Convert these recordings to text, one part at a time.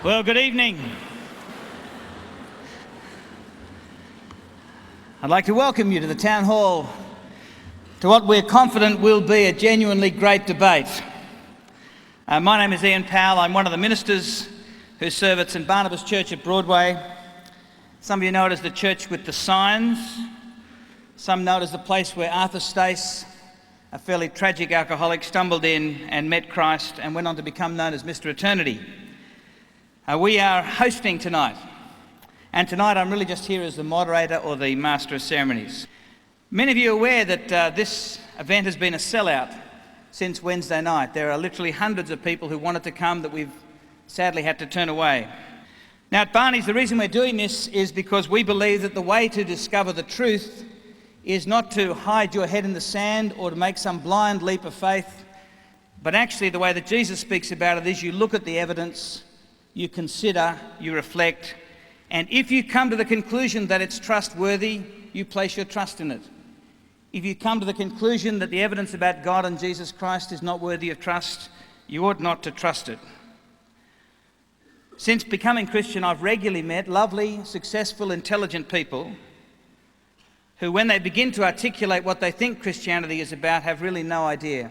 Well, good evening. I'd like to welcome you to the Town Hall, to what we're confident will be a genuinely great debate. My name is Ian Powell. I'm one of the ministers who serve at St Barnabas Church at Broadway. Some of you know it as the church with the signs. Some know it as the place where Arthur Stace, a fairly tragic alcoholic, stumbled in and met Christ and went on to become known as Mr. Eternity. We are hosting tonight, and tonight I'm really just here as the moderator or the master of ceremonies. Many of you are aware that this event has been a sellout since Wednesday night. There are literally hundreds of people who wanted to come that we've sadly had to turn away. Now at Barney's, the reason we're doing this is because we believe that the way to discover the truth is not to hide your head in the sand or to make some blind leap of faith, but actually the way that Jesus speaks about it is you look at the evidence, you consider, you reflect, and if you come to the conclusion that it's trustworthy, you place your trust in it. If you come to the conclusion that the evidence about God and Jesus Christ is not worthy of trust, you ought not to trust it. Since becoming Christian, I've regularly met lovely, successful, intelligent people who, when they begin to articulate what they think Christianity is about, have really no idea.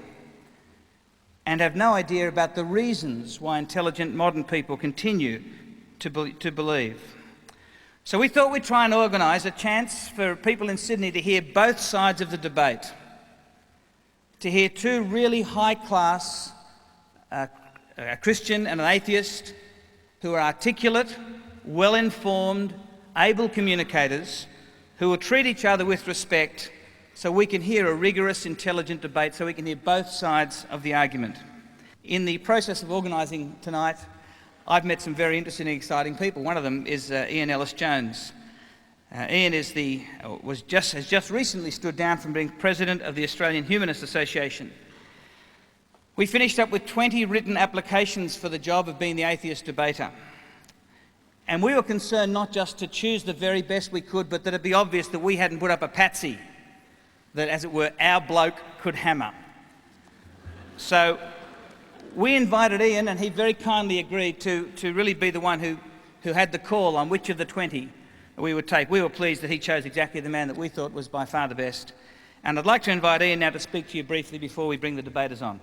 And have no idea about the reasons why intelligent modern people continue to believe. So we thought we'd try and organise a chance for people in Sydney to hear both sides of the debate, to hear two really high-class, a Christian and an atheist, who are articulate, well-informed, able communicators, who will treat each other with respect, so we can hear a rigorous, intelligent debate, so we can hear both sides of the argument. In the process of organising tonight, I've met some very interesting and exciting people. One of them is Ian Ellis-Jones. Ian has just recently stood down from being president of the Australian Humanist Association. We finished up with 20 written applications for the job of being the atheist debater. And we were concerned not just to choose the very best we could, but that it be obvious that we hadn't put up a patsy that, as it were, our bloke could hammer. So we invited Ian, and he very kindly agreed to really be the one who had the call on which of the 20 we would take. We were pleased that he chose exactly the man that we thought was by far the best. And I'd like to invite Ian now to speak to you briefly before we bring the debaters on.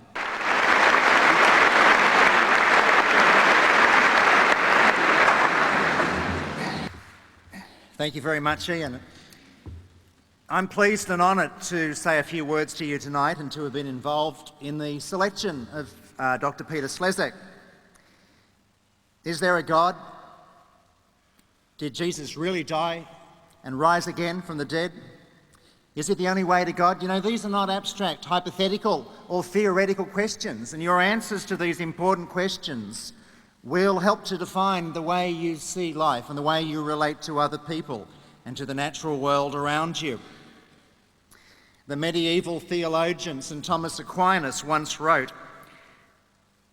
Thank you very much, Ian. I'm pleased and honoured to say a few words to you tonight and to have been involved in the selection of Dr. Peter Slezak. Is there a God? Did Jesus really die and rise again from the dead? Is it the only way to God? You know, these are not abstract, hypothetical or theoretical questions, and your answers to these important questions will help to define the way you see life and the way you relate to other people and to the natural world around you. The medieval theologian St Thomas Aquinas once wrote,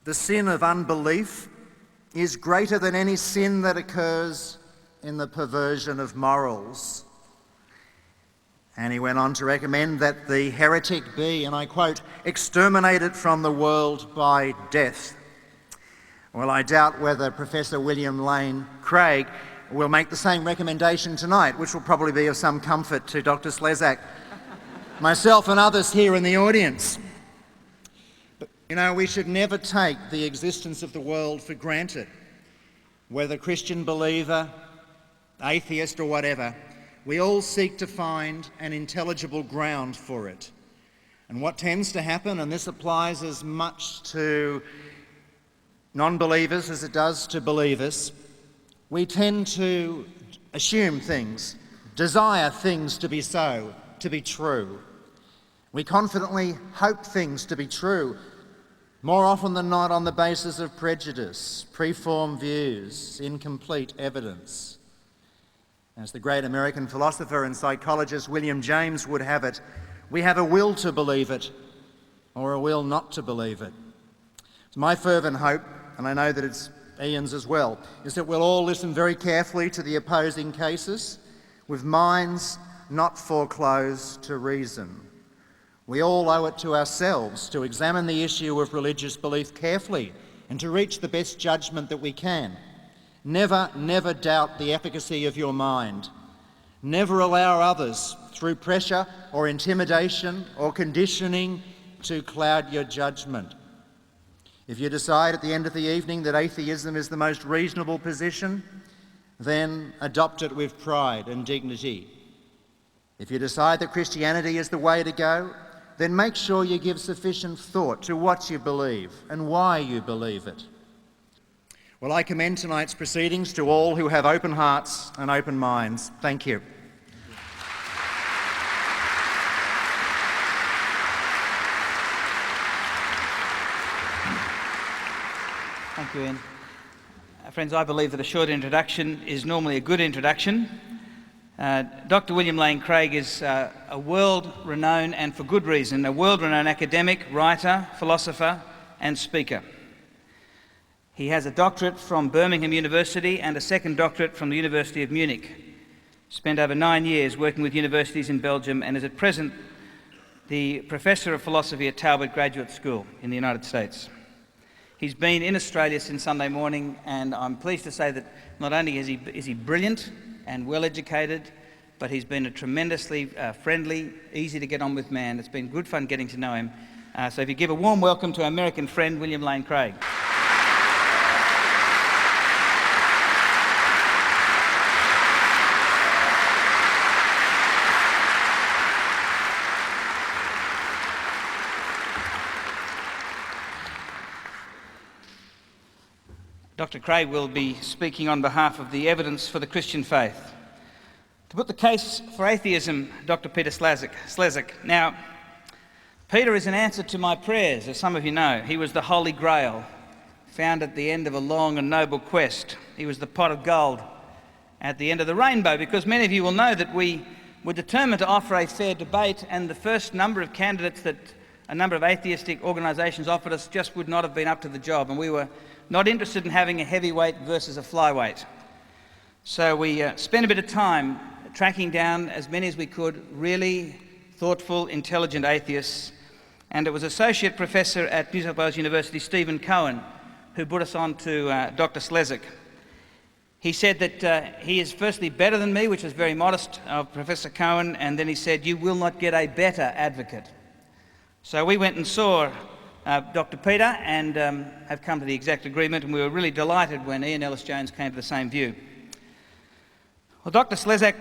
"The sin of unbelief is greater than any sin that occurs in the perversion of morals." And he went on to recommend that the heretic be, and I quote, "exterminated from the world by death." Well, I doubt whether Professor William Lane Craig will make the same recommendation tonight, which will probably be of some comfort to Dr. Slezak, myself and others here in the audience. But, you know, we should never take the existence of the world for granted. Whether Christian believer, atheist or whatever, we all seek to find an intelligible ground for it. And what tends to happen, and this applies as much to non-believers as it does to believers, we tend to assume things, desire things to be so, to be true. We confidently hope things to be true, more often than not on the basis of prejudice, preformed views, incomplete evidence. As the great American philosopher and psychologist William James would have it, we have a will to believe it or a will not to believe it. It's my fervent hope, and I know that it's Ian's as well, is that we'll all listen very carefully to the opposing cases with minds not foreclosed to reason. We all owe it to ourselves to examine the issue of religious belief carefully and to reach the best judgment that we can. Never doubt the efficacy of your mind. Never allow others, through pressure or intimidation or conditioning, to cloud your judgment. If you decide at the end of the evening that atheism is the most reasonable position, then adopt it with pride and dignity. If you decide that Christianity is the way to go, then make sure you give sufficient thought to what you believe and why you believe it. Well, I commend tonight's proceedings to all who have open hearts and open minds. Thank you. Thank you, Ian. Friends, I believe that a short introduction is normally a good introduction. Dr. William Lane Craig is a world-renowned, and for good reason, a world-renowned academic, writer, philosopher and speaker. He has a doctorate from Birmingham University and a second doctorate from the University of Munich. Spent over 9 years working with universities in Belgium and is at present the Professor of Philosophy at Talbot Graduate School in the United States. He's been in Australia since Sunday morning, and I'm pleased to say that not only is he brilliant and well-educated, but he's been a tremendously friendly, easy to get on with man. It's been good fun getting to know him. So if you give a warm welcome to our American friend, William Lane Craig. Dr. Craig will be speaking on behalf of the Evidence for the Christian Faith. To put the case for atheism, Dr. Peter Slezak. Now, Peter is an answer to my prayers, as some of you know. He was the Holy Grail, found at the end of a long and noble quest. He was the pot of gold at the end of the rainbow, because many of you will know that we were determined to offer a fair debate, and the first number of candidates that a number of atheistic organisations offered us just would not have been up to the job, and we were not interested in having a heavyweight versus a flyweight. So we spent a bit of time tracking down as many as we could, really thoughtful, intelligent atheists. And it was Associate Professor at New South Wales University, Stephen Cohen, who put us on to Dr. Slezak. He said that he is firstly better than me, which was very modest of Professor Cohen, and then he said, "You will not get a better advocate." So we went and saw Dr. Peter and have come to the exact agreement, and we were really delighted when Ian Ellis-Jones came to the same view. Well, Dr. Slezak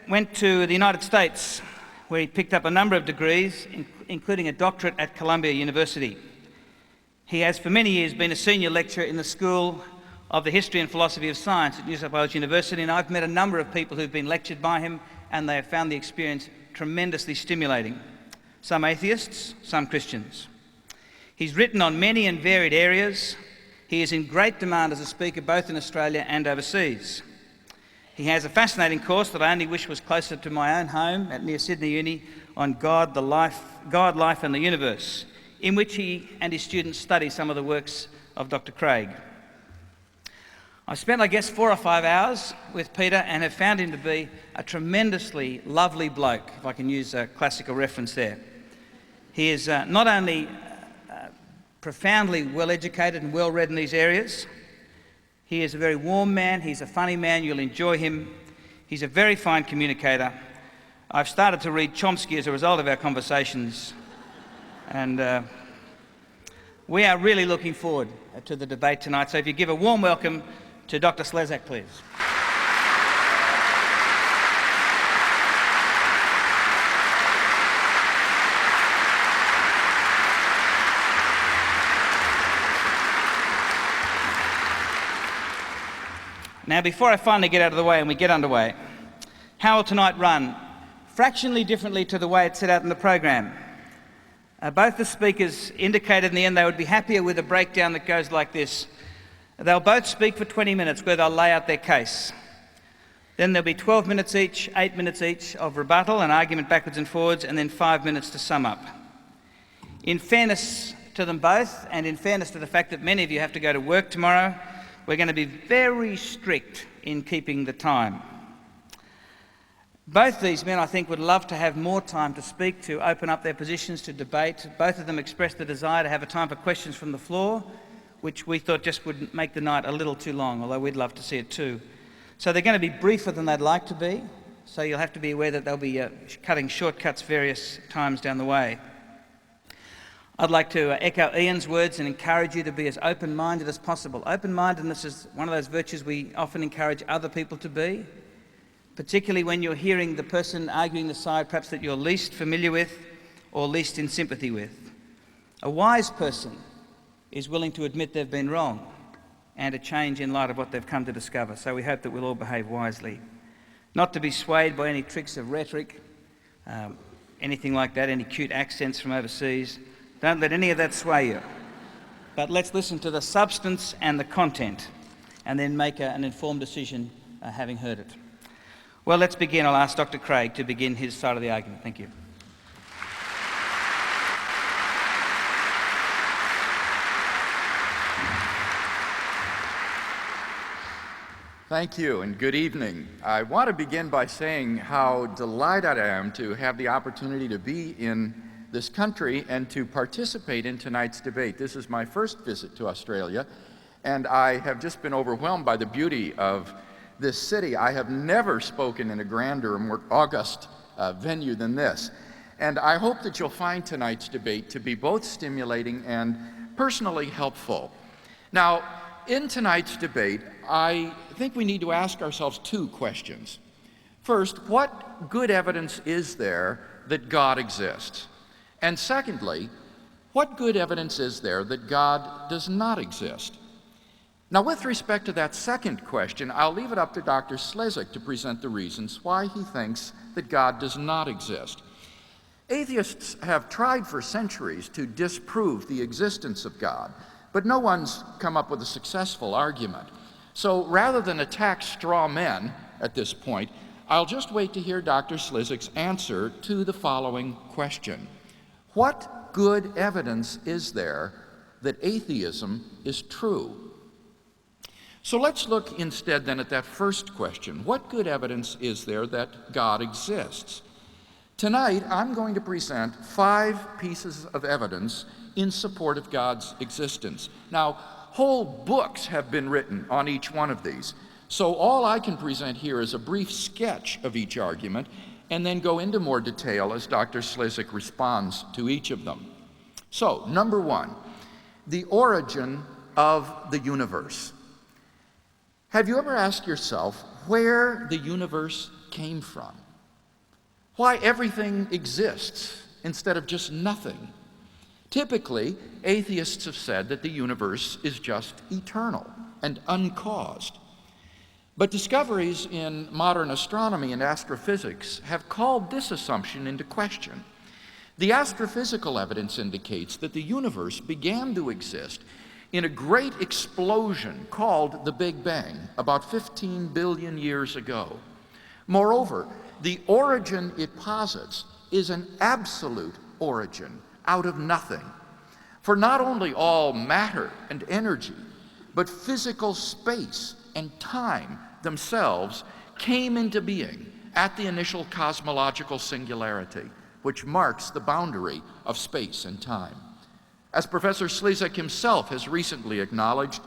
went to the United States, where he picked up a number of degrees, including a doctorate at Columbia University. He has for many years been a senior lecturer in the School of the History and Philosophy of Science at New South Wales University, and I've met a number of people who've been lectured by him, and they have found the experience tremendously stimulating. Some atheists, some Christians. He's written on many and varied areas. He is in great demand as a speaker both in Australia and overseas. He has a fascinating course that I only wish was closer to my own home at near Sydney Uni on God, life and the universe, in which he and his students study some of the works of Dr. Craig. I spent, I guess, 4 or 5 hours with Peter and have found him to be a tremendously lovely bloke, if I can use a classical reference there. He is not only profoundly well-educated and well-read in these areas. He is a very warm man, he's a funny man, you'll enjoy him. He's a very fine communicator. I've started to read Chomsky as a result of our conversations, and we are really looking forward to the debate tonight. So if you give a warm welcome to Dr. Slezak, please. Now, before I finally get out of the way and we get underway, how will tonight run? Fractionally differently to the way it's set out in the program. Both the speakers indicated in the end they would be happier with a breakdown that goes like this. They'll both speak for 20 minutes where they'll lay out their case. Then there'll be 12 minutes each, 8 minutes each of rebuttal and argument backwards and forwards, and then 5 minutes to sum up. In fairness to them both, and in fairness to the fact that many of you have to go to work tomorrow, we're going to be very strict in keeping the time. Both these men, I think, would love to have more time to speak, to open up their positions, to debate. Both of them expressed the desire to have a time for questions from the floor. which we thought just would make the night a little too long, although we'd love to see it too. So they're going to be briefer than they'd like to be, so you'll have to be aware that they'll be cutting shortcuts various times down the way. I'd like to echo Ian's words and encourage you to be as open-minded as possible. Open-mindedness is one of those virtues we often encourage other people to be, particularly when you're hearing the person arguing the side perhaps that you're least familiar with or least in sympathy with. A wise person is willing to admit they've been wrong and to change in light of what they've come to discover. So we hope that we'll all behave wisely. Not to be swayed by any tricks of rhetoric, anything like that, any cute accents from overseas. Don't let any of that sway you. But let's listen to the substance and the content and then make an informed decision having heard it. Well, let's begin. I'll ask Dr. Craig to begin his side of the argument. Thank you. Thank you and good evening. I want to begin by saying how delighted I am to have the opportunity to be in this country and to participate in tonight's debate. This is my first visit to Australia, and I have just been overwhelmed by the beauty of this city. I have never spoken in a grander or more august venue than this. And I hope that you'll find tonight's debate to be both stimulating and personally helpful. Now, in tonight's debate, I think we need to ask ourselves two questions. First, what good evidence is there that God exists? And secondly, what good evidence is there that God does not exist? Now, with respect to that second question, I'll leave it up to Dr. Slezak to present the reasons why he thinks that God does not exist. Atheists have tried for centuries to disprove the existence of God, but no one's come up with a successful argument. So rather than attack straw men at this point, I'll just wait to hear Dr. Slezak's answer to the following question. What good evidence is there that atheism is true? So let's look instead then at that first question. What good evidence is there that God exists? Tonight, I'm going to present 5 pieces of evidence in support of God's existence. Now, whole books have been written on each one of these, so all I can present here is a brief sketch of each argument and then go into more detail as Dr. Slezak responds to each of them. So, number 1, the origin of the universe. Have you ever asked yourself where the universe came from? Why everything exists instead of just nothing? Typically, atheists have said that the universe is just eternal and uncaused. But discoveries in modern astronomy and astrophysics have called this assumption into question. The astrophysical evidence indicates that the universe began to exist in a great explosion called the Big Bang about 15 billion years ago. Moreover, the origin it posits is an absolute origin out of nothing. For not only all matter and energy, but physical space and time themselves came into being at the initial cosmological singularity, which marks the boundary of space and time. As Professor Slezak himself has recently acknowledged,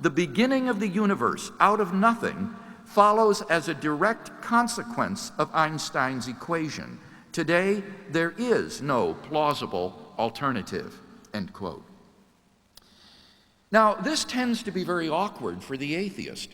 the beginning of the universe out of nothing follows as a direct consequence of Einstein's equation. Today, there is no plausible alternative, end quote. Now, this tends to be very awkward for the atheist.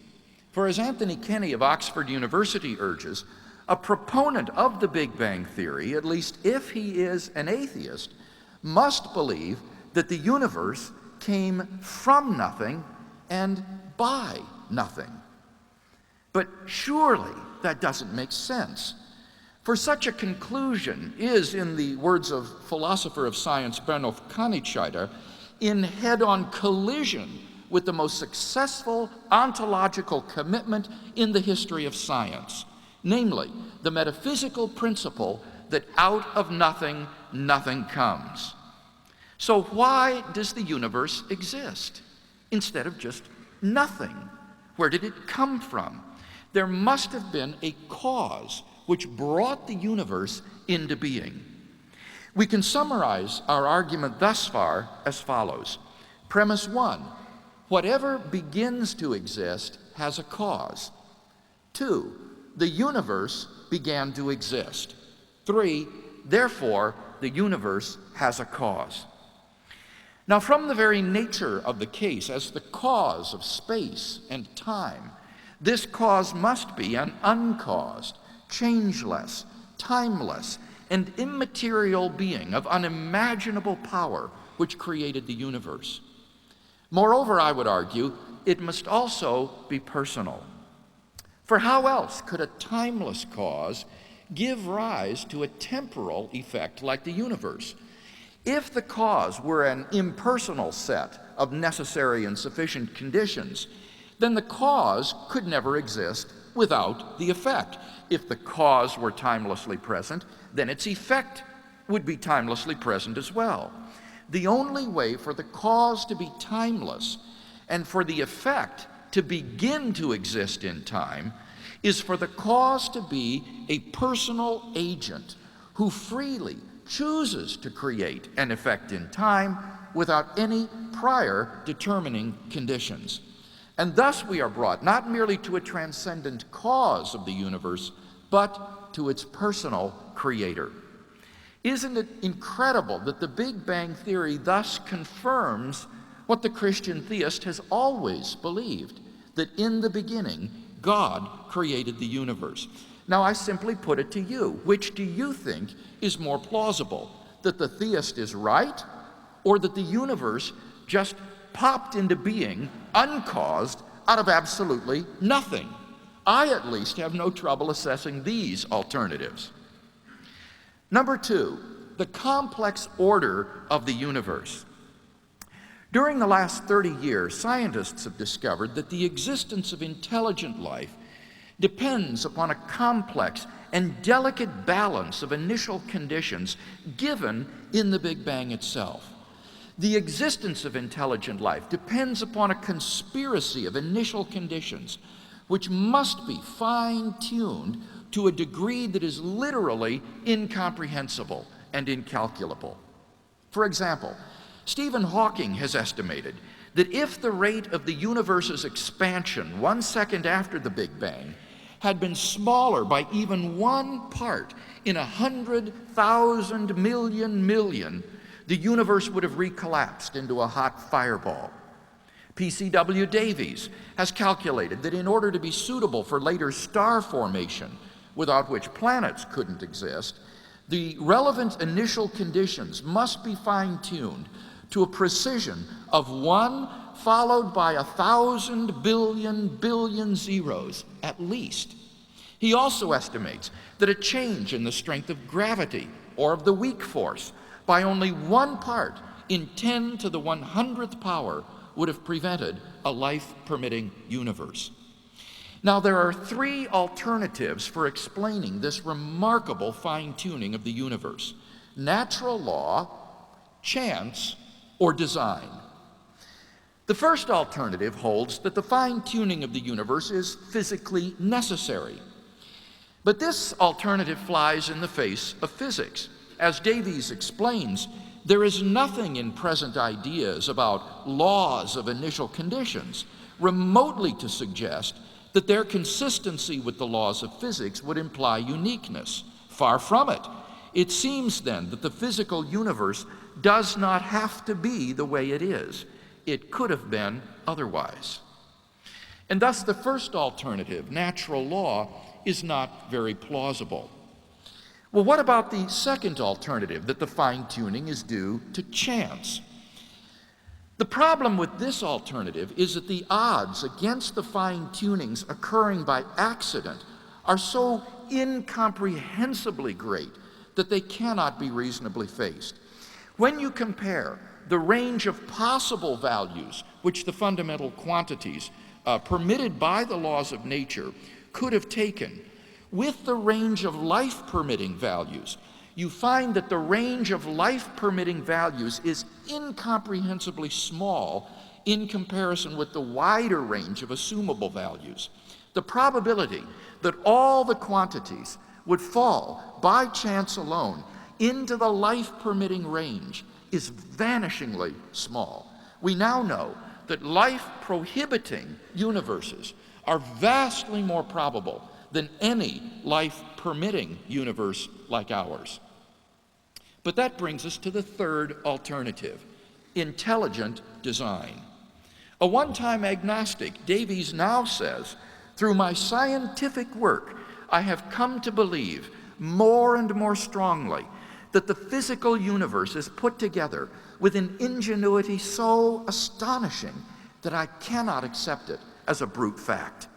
For as Anthony Kenny of Oxford University urges, a proponent of the Big Bang Theory, at least if he is an atheist, must believe that the universe came from nothing and by nothing. But surely that doesn't make sense. For such a conclusion is, in the words of philosopher of science Bernhoff Kanichaider, in head-on collision with the most successful ontological commitment in the history of science, namely the metaphysical principle that out of nothing, nothing comes. So why does the universe exist instead of just nothing? Where did it come from? There must have been a cause which brought the universe into being. We can summarize our argument thus far as follows. Premise 1, whatever begins to exist has a cause. 2, the universe began to exist. 3, therefore, the universe has a cause. Now, from the very nature of the case as the cause of space and time, this cause must be an uncaused, changeless, timeless, and immaterial being of unimaginable power which created the universe. Moreover, I would argue, it must also be personal. For how else could a timeless cause give rise to a temporal effect like the universe? If the cause were an impersonal set of necessary and sufficient conditions, then the cause could never exist without the effect. If the cause were timelessly present, then its effect would be timelessly present as well. The only way for the cause to be timeless and for the effect to begin to exist in time is for the cause to be a personal agent who freely chooses to create an effect in time without any prior determining conditions. And thus we are brought not merely to a transcendent cause of the universe, but to its personal creator. Isn't it incredible that the Big Bang Theory thus confirms what the Christian theist has always believed, that in the beginning, God created the universe? Now, I simply put it to you, which do you think is more plausible, that the theist is right, or that the universe just popped into being uncaused out of absolutely nothing? I at least have no trouble assessing these alternatives. Number 2, the complex order of the universe. During the last 30 years, scientists have discovered that the existence of intelligent life depends upon a complex and delicate balance of initial conditions given in the Big Bang itself. The existence of intelligent life depends upon a conspiracy of initial conditions which must be fine-tuned to a degree that is literally incomprehensible and incalculable. For example, Stephen Hawking has estimated that if the rate of the universe's expansion 1 second after the Big Bang had been smaller by even 1 part in 100,000 million, the universe would have recollapsed into a hot fireball. P.C.W. Davies has calculated that in order to be suitable for later star formation, without which planets couldn't exist, the relevant initial conditions must be fine-tuned to a precision of 1 followed by 1,000 billion zeros at least. He also estimates that a change in the strength of gravity or of the weak force by only 1 part in 10 to the 100th power would have prevented a life-permitting universe. Now, there are 3 alternatives for explaining this remarkable fine-tuning of the universe: natural law, chance, or design. The first alternative holds that the fine-tuning of the universe is physically necessary. But this alternative flies in the face of physics. As Davies explains, there is nothing in present ideas about laws of initial conditions remotely to suggest that their consistency with the laws of physics would imply uniqueness. Far from it. It seems then that the physical universe does not have to be the way it is. It could have been otherwise. And thus the first alternative, natural law, is not very plausible. Well, what about the second alternative, that the fine-tuning is due to chance? The problem with this alternative is that the odds against the fine-tunings occurring by accident are so incomprehensibly great that they cannot be reasonably faced. When you compare the range of possible values which the fundamental quantities permitted by the laws of nature could have taken with the range of life-permitting values, you find that the range of life-permitting values is incomprehensibly small in comparison with the wider range of assumable values. The probability that all the quantities would fall by chance alone into the life-permitting range is vanishingly small. We now know that life-prohibiting universes are vastly more probable than any life-permitting universe like ours. But that brings us to the third alternative, intelligent design. A one-time agnostic, Davies now says, "Through my scientific work, I have come to believe more and more strongly that the physical universe is put together with an ingenuity so astonishing that I cannot accept it as a brute fact."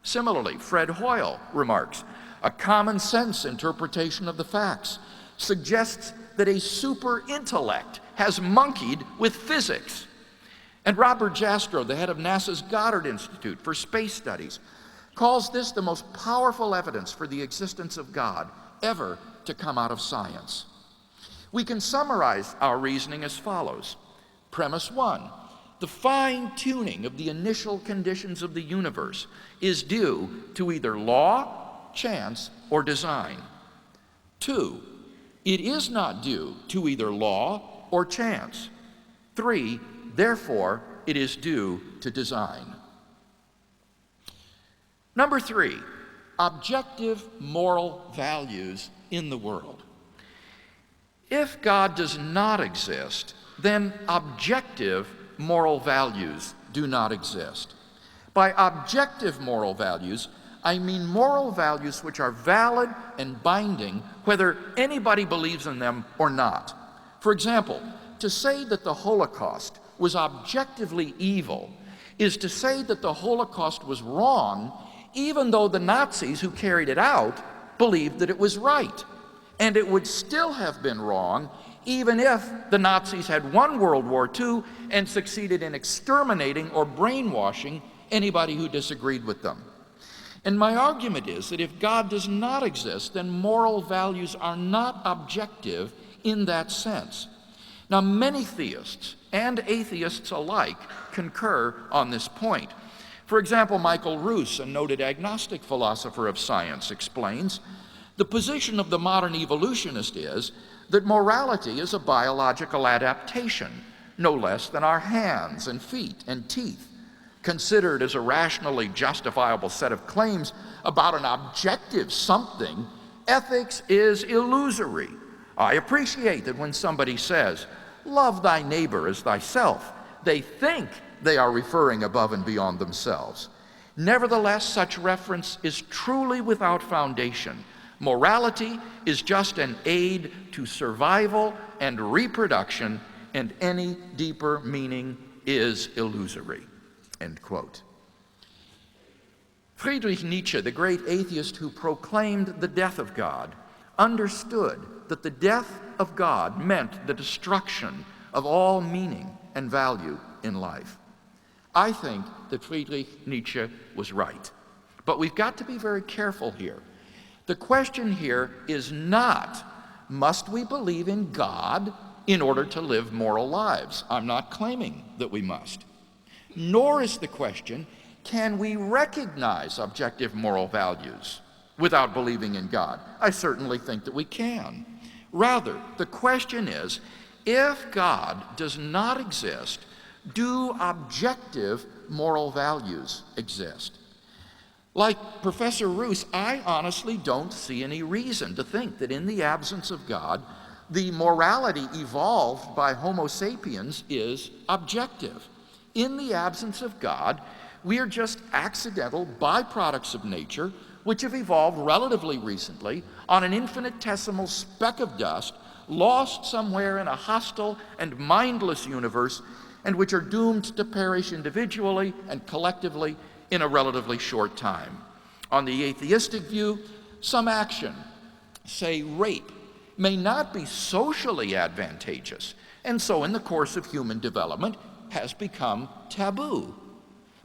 Similarly, Fred Hoyle remarks, "A common sense interpretation of the facts suggests that a super intellect has monkeyed with physics." And Robert Jastrow, the head of NASA's Goddard Institute for Space Studies, calls this the most powerful evidence for the existence of God ever to come out of science. We can summarize our reasoning as follows. Premise 1, the fine-tuning of the initial conditions of the universe is due to either law, chance, or design. 2, it is not due to either law or chance. 3, therefore, it is due to design. Number 3, objective moral values in the world. If God does not exist, then objective moral values do not exist. By objective moral values, I mean moral values which are valid and binding whether anybody believes in them or not. For example, to say that the Holocaust was objectively evil is to say that the Holocaust was wrong even though the Nazis who carried it out believed that it was right. And it would still have been wrong even if the Nazis had won World War II and succeeded in exterminating or brainwashing anybody who disagreed with them. And my argument is that if God does not exist, then moral values are not objective in that sense. Now, many theists and atheists alike concur on this point. For example, Michael Roos, a noted agnostic philosopher of science, explains, "The position of the modern evolutionist is that morality is a biological adaptation, no less than our hands and feet and teeth. Considered as a rationally justifiable set of claims about an objective something, ethics is illusory. I appreciate that when somebody says, 'Love thy neighbor as thyself,' they think they are referring above and beyond themselves. Nevertheless, such reference is truly without foundation. Morality is just an aid to survival and reproduction, and any deeper meaning is illusory." End quote. Friedrich Nietzsche, the great atheist who proclaimed the death of God, understood that the death of God meant the destruction of all meaning and value in life. I think that Friedrich Nietzsche was right. But we've got to be very careful here. The question here is not, must we believe in God in order to live moral lives? I'm not claiming that we must. Nor is the question, can we recognize objective moral values without believing in God? I certainly think that we can. Rather, the question is, if God does not exist, do objective moral values exist? Like Professor Roos, I honestly don't see any reason to think that in the absence of God, the morality evolved by Homo sapiens is objective. In the absence of God, we are just accidental byproducts of nature which have evolved relatively recently on an infinitesimal speck of dust lost somewhere in a hostile and mindless universe, and which are doomed to perish individually and collectively in a relatively short time. On the atheistic view, some action, say rape, may not be socially advantageous, and so in the course of human development has become taboo.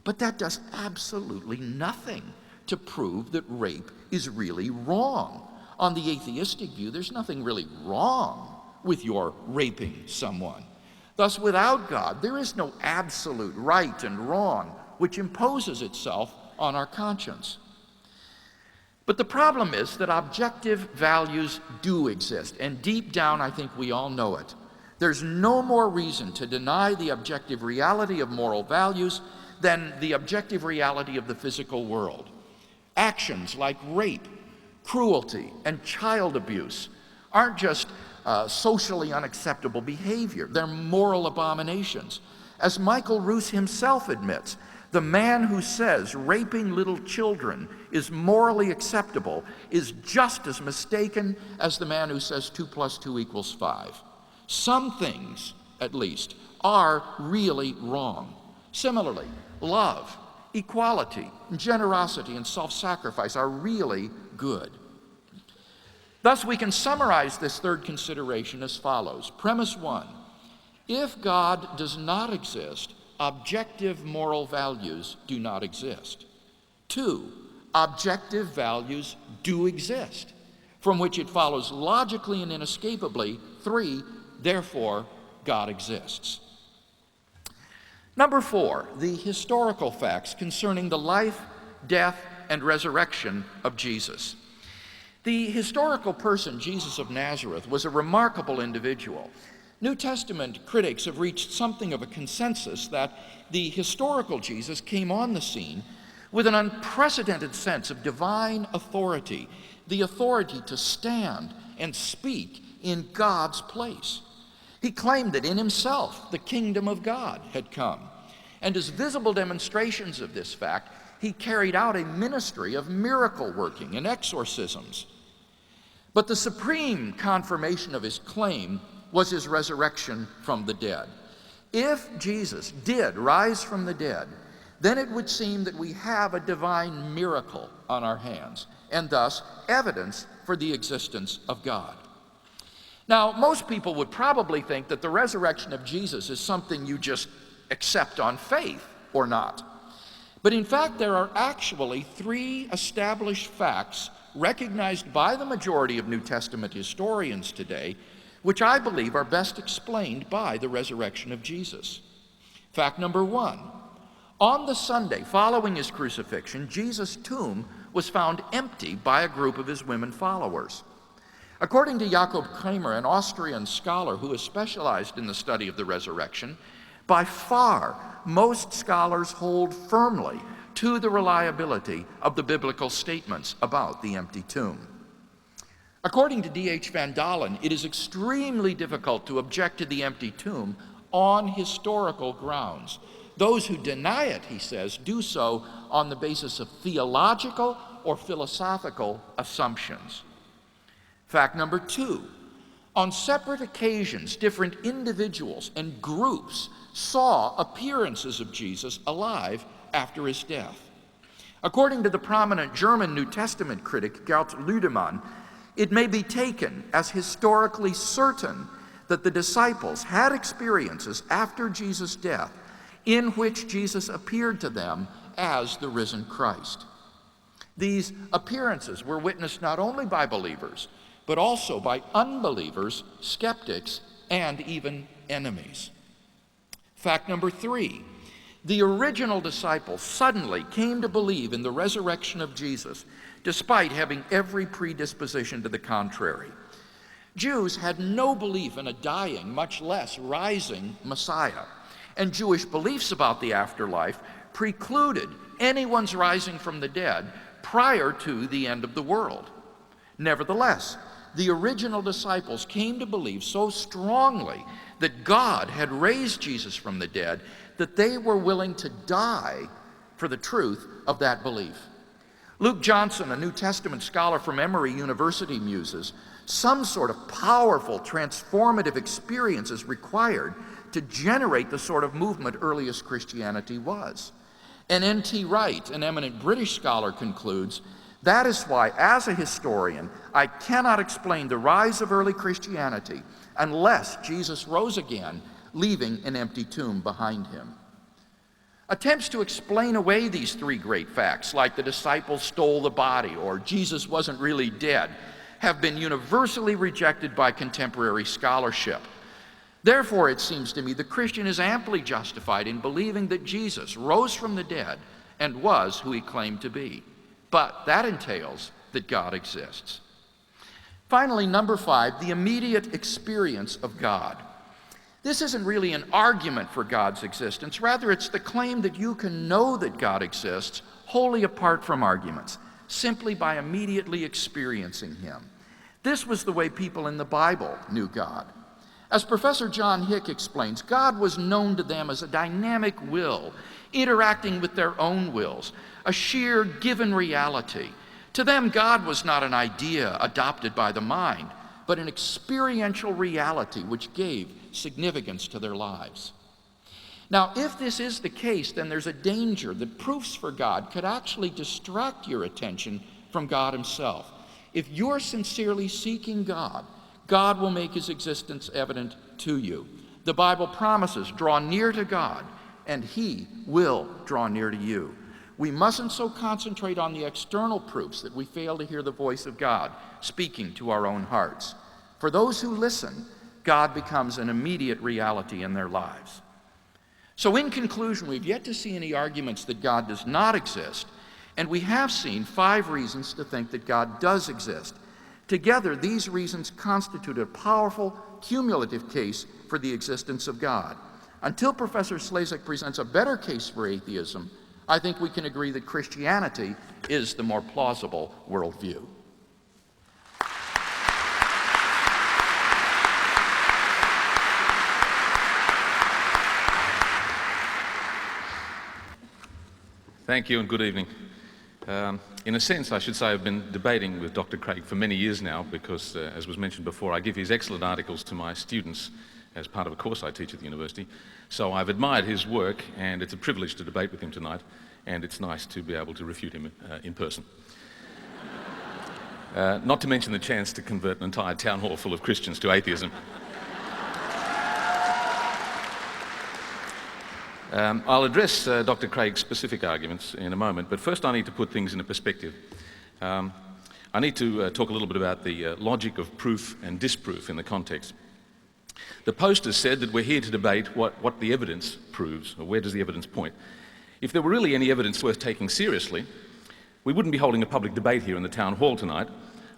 But that does absolutely nothing to prove that rape is really wrong. On the atheistic view, there's nothing really wrong with your raping someone. Thus, without God, there is no absolute right and wrong which imposes itself on our conscience. But the problem is that objective values do exist, and deep down I think we all know it. There's no more reason to deny the objective reality of moral values than the objective reality of the physical world. Actions like rape, cruelty, and child abuse aren't just socially unacceptable behavior. They're moral abominations. As Michael Roos himself admits, the man who says raping little children is morally acceptable is just as mistaken as the man who says 2 + 2 = 5. Some things, at least, are really wrong. Similarly, love, equality, generosity, and self-sacrifice are really good. Thus, we can summarize this third consideration as follows. Premise 1, if God does not exist, objective moral values do not exist. 2, objective values do exist, from which it follows logically and inescapably. 3, therefore, God exists. Number 4, the historical facts concerning the life, death, and resurrection of Jesus. The historical person, Jesus of Nazareth, was a remarkable individual. New Testament critics have reached something of a consensus that the historical Jesus came on the scene with an unprecedented sense of divine authority, the authority to stand and speak in God's place. He claimed that in himself the kingdom of God had come. And as visible demonstrations of this fact, he carried out a ministry of miracle working and exorcisms. But the supreme confirmation of his claim was his resurrection from the dead. If Jesus did rise from the dead, then it would seem that we have a divine miracle on our hands, and thus evidence for the existence of God. Now, most people would probably think that the resurrection of Jesus is something you just accept on faith or not. But in fact, there are actually 3 established facts recognized by the majority of New Testament historians today, which I believe are best explained by the resurrection of Jesus. Fact number 1, on the Sunday following his crucifixion, Jesus' tomb was found empty by a group of his women followers. According to Jakob Kramer, an Austrian scholar who has specialized in the study of the resurrection, by far most scholars hold firmly to the reliability of the biblical statements about the empty tomb. According to D.H. Van Dalen, it is extremely difficult to object to the empty tomb on historical grounds. Those who deny it, he says, do so on the basis of theological or philosophical assumptions. Fact number 2, on separate occasions, different individuals and groups saw appearances of Jesus alive after his death. According to the prominent German New Testament critic Gert Lüdemann, it may be taken as historically certain that the disciples had experiences after Jesus' death in which Jesus appeared to them as the risen Christ. These appearances were witnessed not only by believers, but also by unbelievers, skeptics, and even enemies. Fact number 3, the original disciples suddenly came to believe in the resurrection of Jesus, despite having every predisposition to the contrary. Jews had no belief in a dying, much less rising Messiah, and Jewish beliefs about the afterlife precluded anyone's rising from the dead prior to the end of the world. Nevertheless, the original disciples came to believe so strongly that God had raised Jesus from the dead that they were willing to die for the truth of that belief. Luke Johnson, a New Testament scholar from Emory University, muses, some sort of powerful, transformative experience is required to generate the sort of movement earliest Christianity was. And N.T. Wright, an eminent British scholar, concludes, that is why, as a historian, I cannot explain the rise of early Christianity unless Jesus rose again, leaving an empty tomb behind him. Attempts to explain away these 3 great facts, like the disciples stole the body or Jesus wasn't really dead, have been universally rejected by contemporary scholarship. Therefore, it seems to me the Christian is amply justified in believing that Jesus rose from the dead and was who he claimed to be. But that entails that God exists. Finally, number 5, the immediate experience of God. This isn't really an argument for God's existence. Rather, it's the claim that you can know that God exists wholly apart from arguments, simply by immediately experiencing Him. This was the way people in the Bible knew God. As Professor John Hick explains, God was known to them as a dynamic will, interacting with their own wills, a sheer given reality. To them, God was not an idea adopted by the mind, but an experiential reality which gave significance to their lives. Now, if this is the case, then there's a danger that proofs for God could actually distract your attention from God Himself. If you're sincerely seeking God, God will make His existence evident to you. The Bible promises, draw near to God, and He will draw near to you. We mustn't so concentrate on the external proofs that we fail to hear the voice of God speaking to our own hearts. For those who listen, God becomes an immediate reality in their lives. So in conclusion, we've yet to see any arguments that God does not exist, and we have seen 5 reasons to think that God does exist. Together, these reasons constitute a powerful, cumulative case for the existence of God. Until Professor Slezak presents a better case for atheism, I think we can agree that Christianity is the more plausible worldview. Thank you and good evening. In a sense, I should say I've been debating with Dr. Craig for many years now because, as was mentioned before, I give his excellent articles to my students as part of a course I teach at the university. So I've admired his work, and it's a privilege to debate with him tonight, and it's nice to be able to refute him in person. Not to mention the chance to convert an entire town hall full of Christians to atheism. I'll address Dr. Craig's specific arguments in a moment, but first I need to put things in a perspective. I need to talk a little bit about the logic of proof and disproof in the context. The poster said that we're here to debate what the evidence proves, or where does the evidence point. If there were really any evidence worth taking seriously, we wouldn't be holding a public debate here in the town hall tonight.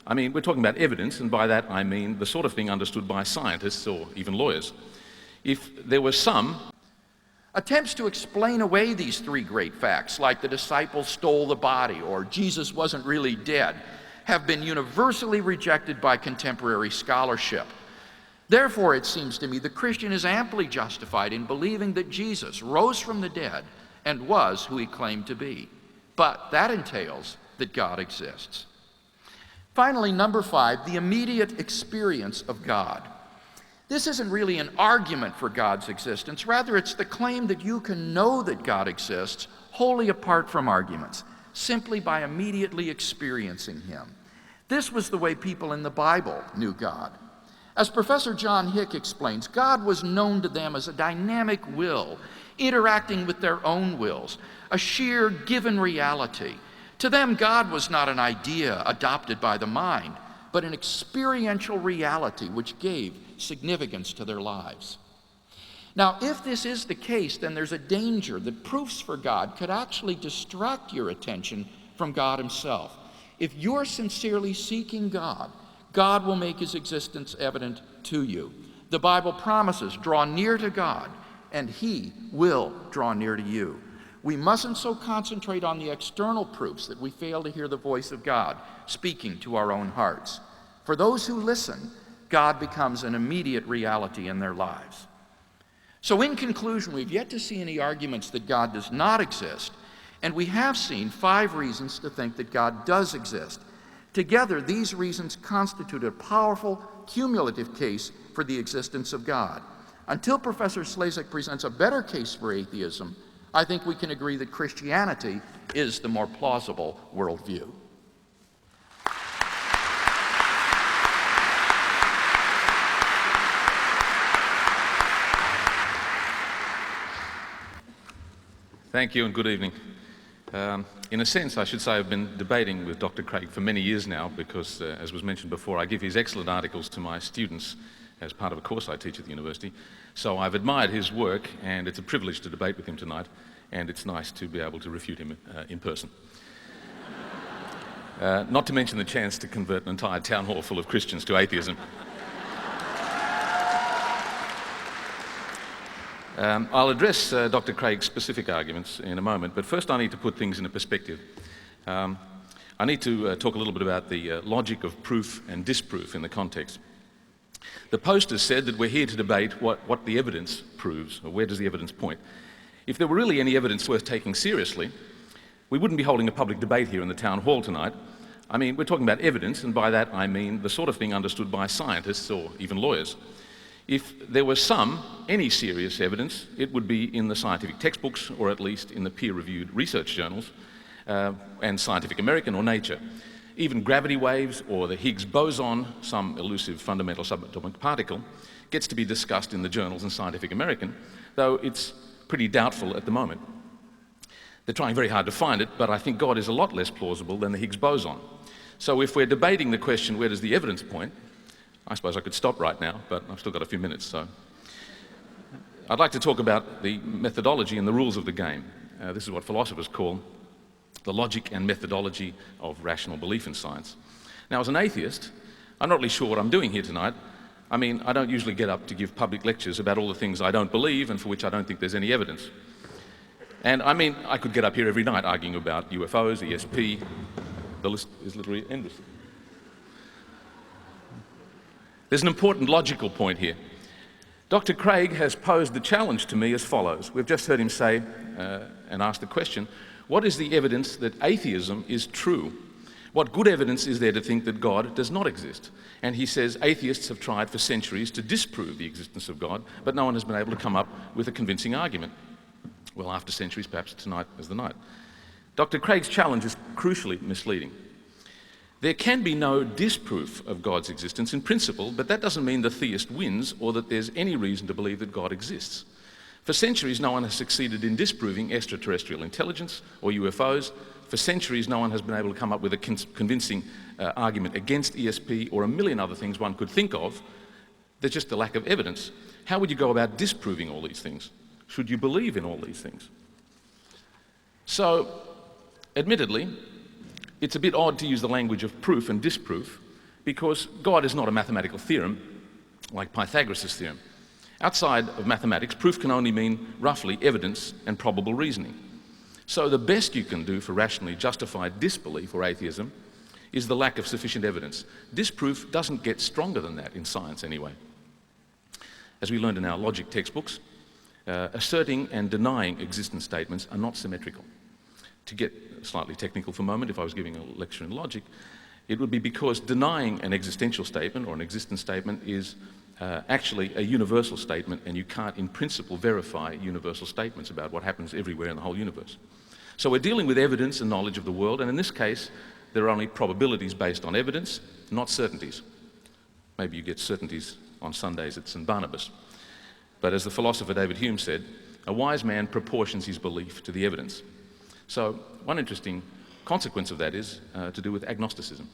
I mean, we're talking about evidence, and by that I mean the sort of thing understood by scientists or even lawyers. If there were some Attempts to explain away these 3 great facts, like the disciples stole the body or Jesus wasn't really dead, have been universally rejected by contemporary scholarship. Therefore, it seems to me the Christian is amply justified in believing that Jesus rose from the dead and was who He claimed to be. But that entails that God exists. Finally, number 5, the immediate experience of God. This isn't really an argument for God's existence. Rather, it's the claim that you can know that God exists wholly apart from arguments, simply by immediately experiencing Him. This was the way people in the Bible knew God. As Professor John Hick explains, God was known to them as a dynamic will, interacting with their own wills, a sheer given reality. To them, God was not an idea adopted by the mind, but an experiential reality which gave significance to their lives. Now, if this is the case, then there's a danger that proofs for God could actually distract your attention from God Himself. If you're sincerely seeking God, God will make His existence evident to you. The Bible promises, draw near to God, and He will draw near to you. We mustn't so concentrate on the external proofs that we fail to hear the voice of God speaking to our own hearts. For those who listen, God becomes an immediate reality in their lives. So in conclusion, we've yet to see any arguments that God does not exist, and we have seen 5 reasons to think that God does exist. Together, these reasons constitute a powerful, cumulative case for the existence of God. Until Professor Slezak presents a better case for atheism, I think we can agree that Christianity is the more plausible worldview. Thank you and good evening. In a sense, I should say I've been debating with Dr. Craig for many years now because, as was mentioned before, I give his excellent articles to my students as part of a course I teach at the university. So I've admired his work, and it's a privilege to debate with him tonight, and it's nice to be able to refute him in person. Not to mention the chance to convert an entire town hall full of Christians to atheism. I'll address Dr. Craig's specific arguments in a moment, but first I need to put things into perspective. I need to talk a little bit about the logic of proof and disproof in the context. The poster said that we're here to debate what the evidence proves, or where does the evidence point. If there were really any evidence worth taking seriously, we wouldn't be holding a public debate here in the town hall tonight. I mean, we're talking about evidence, and by that I mean the sort of thing understood by scientists or even lawyers. If there was any serious evidence, it would be in the scientific textbooks, or at least in the peer-reviewed research journals, and Scientific American or Nature. Even gravity waves or the Higgs boson, some elusive fundamental subatomic particle, gets to be discussed in the journals in Scientific American, though it's pretty doubtful at the moment. They're trying very hard to find it, but I think God is a lot less plausible than the Higgs boson. So if we're debating the question, where does the evidence point, I suppose I could stop right now, but I've still got a few minutes, so. I'd like to talk about the methodology and the rules of the game. This is what philosophers call the logic and methodology of rational belief in science. Now, as an atheist, I'm not really sure what I'm doing here tonight. I mean, I don't usually get up to give public lectures about all the things I don't believe and for which I don't think there's any evidence. And I mean, I could get up here every night arguing about UFOs, ESP, the list is literally endless. There's an important logical point here. Dr. Craig has posed the challenge to me as follows. We've just heard him say and ask the question, what is the evidence that atheism is true? What good evidence is there to think that God does not exist? And he says atheists have tried for centuries to disprove the existence of God, but no one has been able to come up with a convincing argument. Well, after centuries, perhaps tonight is the night. Dr. Craig's challenge is crucially misleading. There can be no disproof of God's existence in principle, but that doesn't mean the theist wins or that there's any reason to believe that God exists. For centuries, no one has succeeded in disproving extraterrestrial intelligence or UFOs. For centuries, no one has been able to come up with a convincing argument against ESP or a million other things one could think of. There's just a lack of evidence. How would you go about disproving all these things? Should you believe in all these things? So, admittedly, it's a bit odd to use the language of proof and disproof because God is not a mathematical theorem like Pythagoras' theorem. Outside of mathematics, proof can only mean roughly evidence and probable reasoning. So the best you can do for rationally justified disbelief or atheism is the lack of sufficient evidence. Disproof doesn't get stronger than that in science anyway. As we learned in our logic textbooks, asserting and denying existence statements are not symmetrical. To get slightly technical for a moment, if I was giving a lecture in logic, it would be because denying an existential statement or an existence statement is actually a universal statement, and you can't in principle verify universal statements about what happens everywhere in the whole universe. So we're dealing with evidence and knowledge of the world, and in this case there are only probabilities based on evidence, not certainties. Maybe you get certainties on Sundays at St Barnabas. But as the philosopher David Hume said, a wise man proportions his belief to the evidence. So one interesting consequence of that is to do with agnosticism.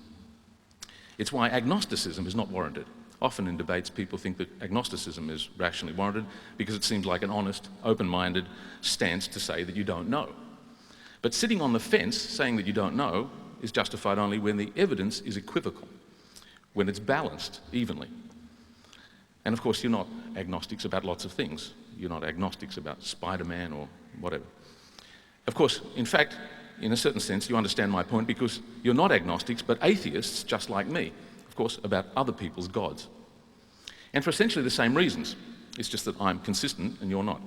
It's why agnosticism is not warranted. Often in debates people think that agnosticism is rationally warranted because it seems like an honest, open-minded stance to say that you don't know. But sitting on the fence saying that you don't know is justified only when the evidence is equivocal, when it's balanced evenly. And of course you're not agnostics about lots of things. You're not agnostics about Spider-Man or whatever. Of course, in fact, in a certain sense you understand my point because you're not agnostics but atheists just like me. Of course, about other people's gods. And for essentially the same reasons. It's just that I'm consistent and you're not.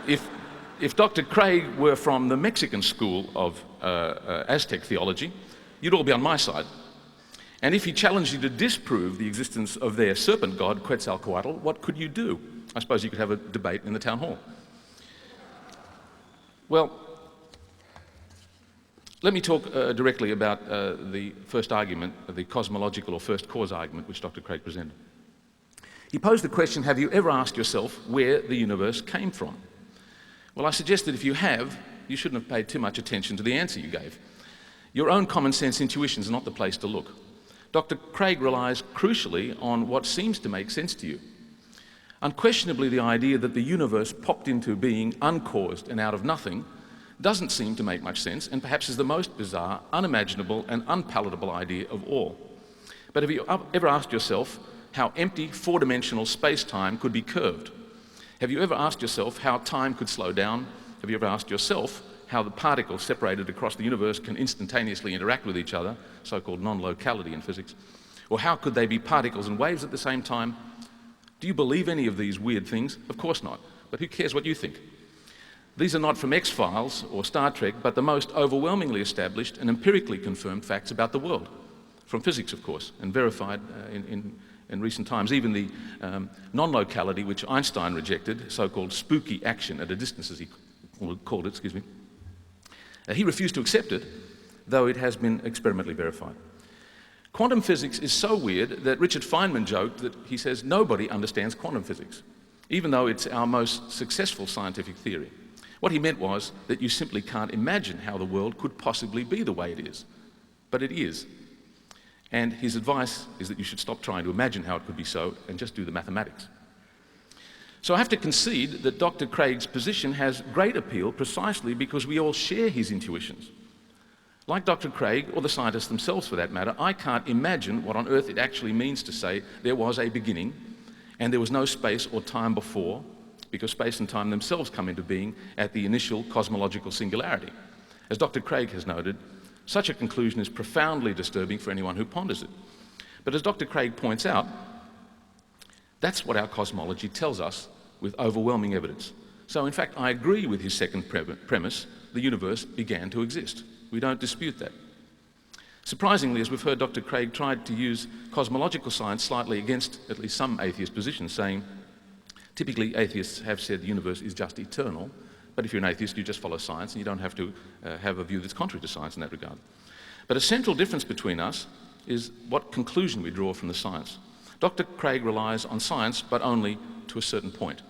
If Dr. Craig were from the Mexican school of Aztec theology, you'd all be on my side. And if he challenged you to disprove the existence of their serpent god, Quetzalcoatl, what could you do? I suppose you could have a debate in the town hall. Well, let me talk directly about the first argument, the cosmological or first cause argument, which Dr. Craig presented. He posed the question, have you ever asked yourself where the universe came from? Well, I suggest that if you have, you shouldn't have paid too much attention to the answer you gave. Your own common sense intuition is not the place to look. Dr. Craig relies crucially on what seems to make sense to you. Unquestionably, the idea that the universe popped into being uncaused and out of nothing doesn't seem to make much sense, and perhaps is the most bizarre, unimaginable and unpalatable idea of all. But have you ever asked yourself how empty four-dimensional space-time could be curved? Have you ever asked yourself how time could slow down? Have you ever asked yourself how the particles separated across the universe can instantaneously interact with each other, so-called non-locality in physics? Or how could they be particles and waves at the same time? Do you believe any of these weird things? Of course not, but who cares what you think? These are not from X-Files or Star Trek, but the most overwhelmingly established and empirically confirmed facts about the world, from physics, of course, and verified in recent times. Even the non-locality, which Einstein rejected, so-called spooky action at a distance, as he called it, he refused to accept it, though it has been experimentally verified. Quantum physics is so weird that Richard Feynman joked that he says nobody understands quantum physics, even though it's our most successful scientific theory. What he meant was that you simply can't imagine how the world could possibly be the way it is, but it is. And his advice is that you should stop trying to imagine how it could be so and just do the mathematics. So I have to concede that Dr. Craig's position has great appeal precisely because we all share his intuitions. Like Dr. Craig, or the scientists themselves for that matter, I can't imagine what on earth it actually means to say there was a beginning and there was no space or time before, because space and time themselves come into being at the initial cosmological singularity. As Dr. Craig has noted, such a conclusion is profoundly disturbing for anyone who ponders it. But as Dr. Craig points out, that's what our cosmology tells us with overwhelming evidence. So in fact, I agree with his second premise: the universe began to exist. We don't dispute that. Surprisingly, as we've heard, Dr. Craig tried to use cosmological science slightly against at least some atheist positions, saying, typically atheists have said the universe is just eternal, but if you're an atheist, you just follow science and you don't have to have a view that's contrary to science in that regard. But a central difference between us is what conclusion we draw from the science. Dr. Craig relies on science, but only to a certain point,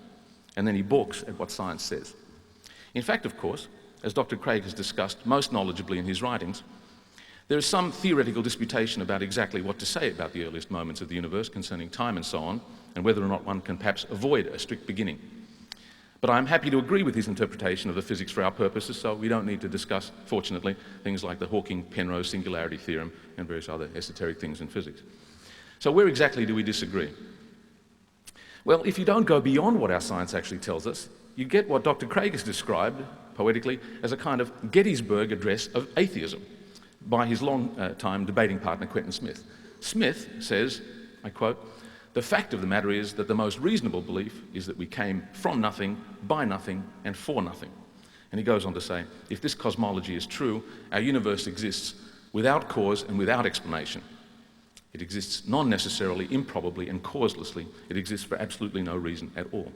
and then he balks at what science says. In fact, of course, as Dr. Craig has discussed most knowledgeably in his writings, there is some theoretical disputation about exactly what to say about the earliest moments of the universe concerning time and so on, and whether or not one can perhaps avoid a strict beginning. But I'm happy to agree with his interpretation of the physics for our purposes, so we don't need to discuss, fortunately, things like the Hawking-Penrose singularity theorem and various other esoteric things in physics. So where exactly do we disagree? Well, if you don't go beyond what our science actually tells us, you get what Dr. Craig has described, poetically, as a kind of Gettysburg Address of atheism by his long-time debating partner, Quentin Smith. Smith says, I quote, "The fact of the matter is that the most reasonable belief is that we came from nothing, by nothing, and for nothing." And he goes on to say, if this cosmology is true, our universe exists without cause and without explanation. It exists non-necessarily, improbably, and causelessly. It exists for absolutely no reason at all.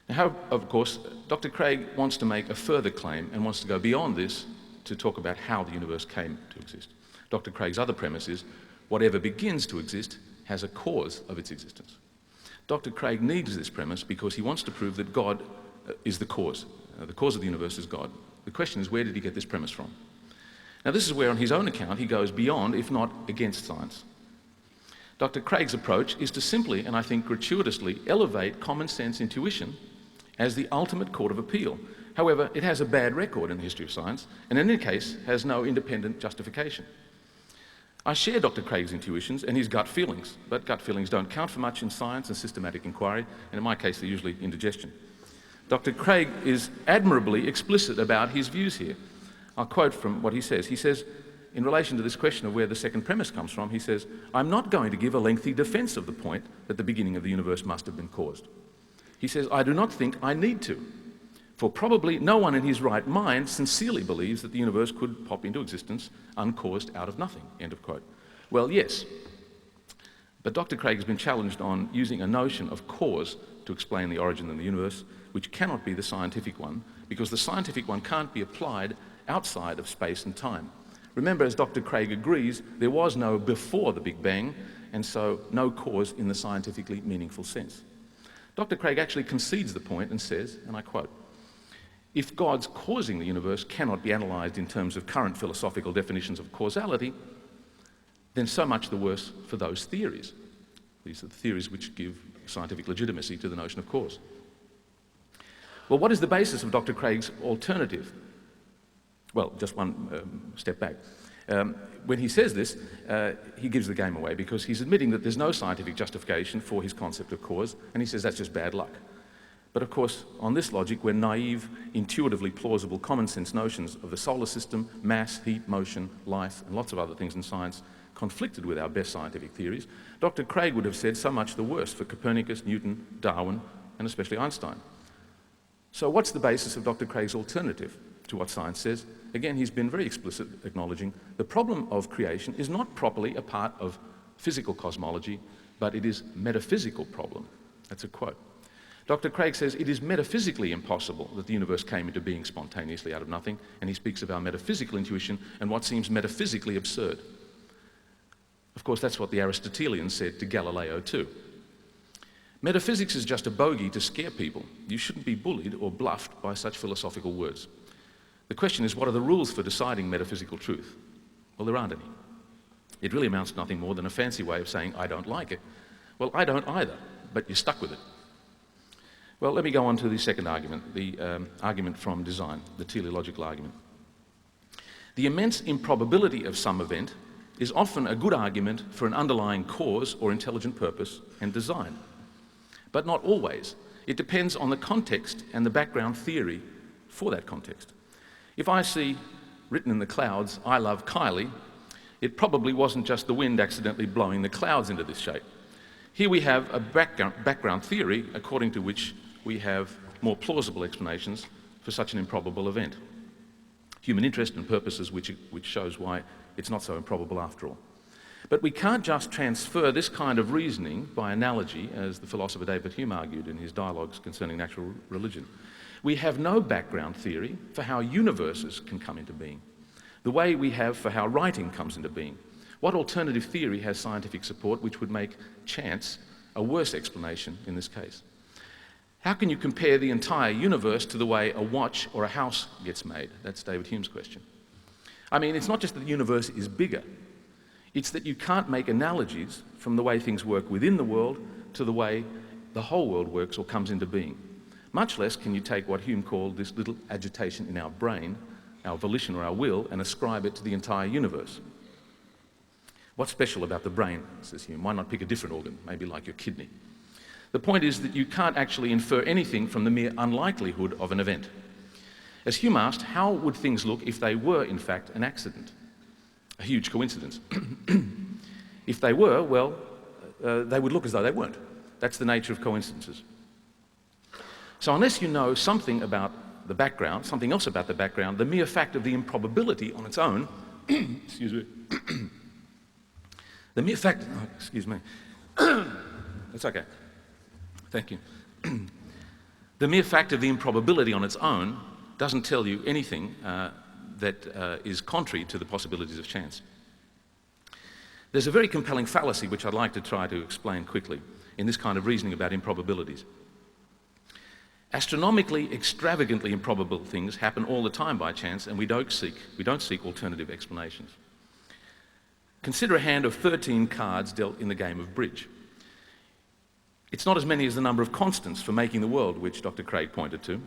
Now, of course, Dr. Craig wants to make a further claim and wants to go beyond this to talk about how the universe came to exist. Dr. Craig's other premise is, whatever begins to exist has a cause of its existence. Dr. Craig needs this premise because he wants to prove that God is the cause. The cause of the universe is God. The question is, where did he get this premise from? Now, this is where, on his own account, he goes beyond, if not against science. Dr. Craig's approach is to simply, and I think gratuitously, elevate common sense intuition as the ultimate court of appeal. However, it has a bad record in the history of science, and in any case, has no independent justification. I share Dr. Craig's intuitions and his gut feelings, but gut feelings don't count for much in science and systematic inquiry, and in my case, they're usually indigestion. Dr. Craig is admirably explicit about his views here. I'll quote from what he says. He says, in relation to this question of where the second premise comes from, he says, "I'm not going to give a lengthy defense of the point that the beginning of the universe must have been caused." He says, "I do not think I need to, for probably no one in his right mind sincerely believes that the universe could pop into existence uncaused out of nothing," end of quote. Well, yes, but Dr. Craig has been challenged on using a notion of cause to explain the origin of the universe, which cannot be the scientific one, because the scientific one can't be applied outside of space and time. Remember, as Dr. Craig agrees, there was no before the Big Bang, and so no cause in the scientifically meaningful sense. Dr. Craig actually concedes the point and says, and I quote, "If God's causing the universe cannot be analysed in terms of current philosophical definitions of causality, then so much the worse for those theories." These are the theories which give scientific legitimacy to the notion of cause. Well, what is the basis of Dr. Craig's alternative? Well, just one step back. When he says this, he gives the game away because he's admitting that there's no scientific justification for his concept of cause, and he says that's just bad luck. But of course, on this logic, when naive, intuitively plausible, common-sense notions of the solar system, mass, heat, motion, life, and lots of other things in science conflicted with our best scientific theories, Dr. Craig would have said so much the worse for Copernicus, Newton, Darwin, and especially Einstein. So what's the basis of Dr. Craig's alternative to what science says? Again, he's been very explicit, acknowledging the problem of creation is not properly a part of physical cosmology, but it is a metaphysical problem. That's a quote. Dr. Craig says it is metaphysically impossible that the universe came into being spontaneously out of nothing, and he speaks of our metaphysical intuition and what seems metaphysically absurd. Of course, that's what the Aristotelians said to Galileo too. Metaphysics is just a bogey to scare people. You shouldn't be bullied or bluffed by such philosophical words. The question is, what are the rules for deciding metaphysical truth? Well, there aren't any. It really amounts to nothing more than a fancy way of saying, I don't like it. Well, I don't either, but you're stuck with it. Well, let me go on to the second argument, the argument from design, the teleological argument. The immense improbability of some event is often a good argument for an underlying cause or intelligent purpose and design. But not always. It depends on the context and the background theory for that context. If I see written in the clouds, I love Kylie, it probably wasn't just the wind accidentally blowing the clouds into this shape. Here we have a background theory according to which we have more plausible explanations for such an improbable event. Human interest and purposes which shows why it's not so improbable after all. But we can't just transfer this kind of reasoning by analogy, as the philosopher David Hume argued in his dialogues concerning natural religion. We have no background theory for how universes can come into being, the way we have for how writing comes into being. What alternative theory has scientific support which would make chance a worse explanation in this case? How can you compare the entire universe to the way a watch or a house gets made? That's David Hume's question. I mean, it's not just that the universe is bigger. It's that you can't make analogies from the way things work within the world to the way the whole world works or comes into being. Much less can you take what Hume called this little agitation in our brain, our volition or our will, and ascribe it to the entire universe. What's special about the brain, says Hume? Why not pick a different organ, maybe like your kidney? The point is that you can't actually infer anything from the mere unlikelihood of an event. As Hume asked, how would things look if they were, in fact, an accident? A huge coincidence. If they were, well, they would look as though they weren't. That's the nature of coincidences. So unless you know something about the background, something else about the background, the mere fact of the improbability on its own, excuse me, the mere fact, oh, excuse me, it's okay, thank you. The mere fact of the improbability on its own doesn't tell you anything that is contrary to the possibilities of chance. There's a very compelling fallacy which I'd like to try to explain quickly in this kind of reasoning about improbabilities. Astronomically, extravagantly improbable things happen all the time by chance, and we don't seek alternative explanations. Consider a hand of 13 cards dealt in the game of bridge. It's not as many as the number of constants for making the world, which Dr. Craig pointed to,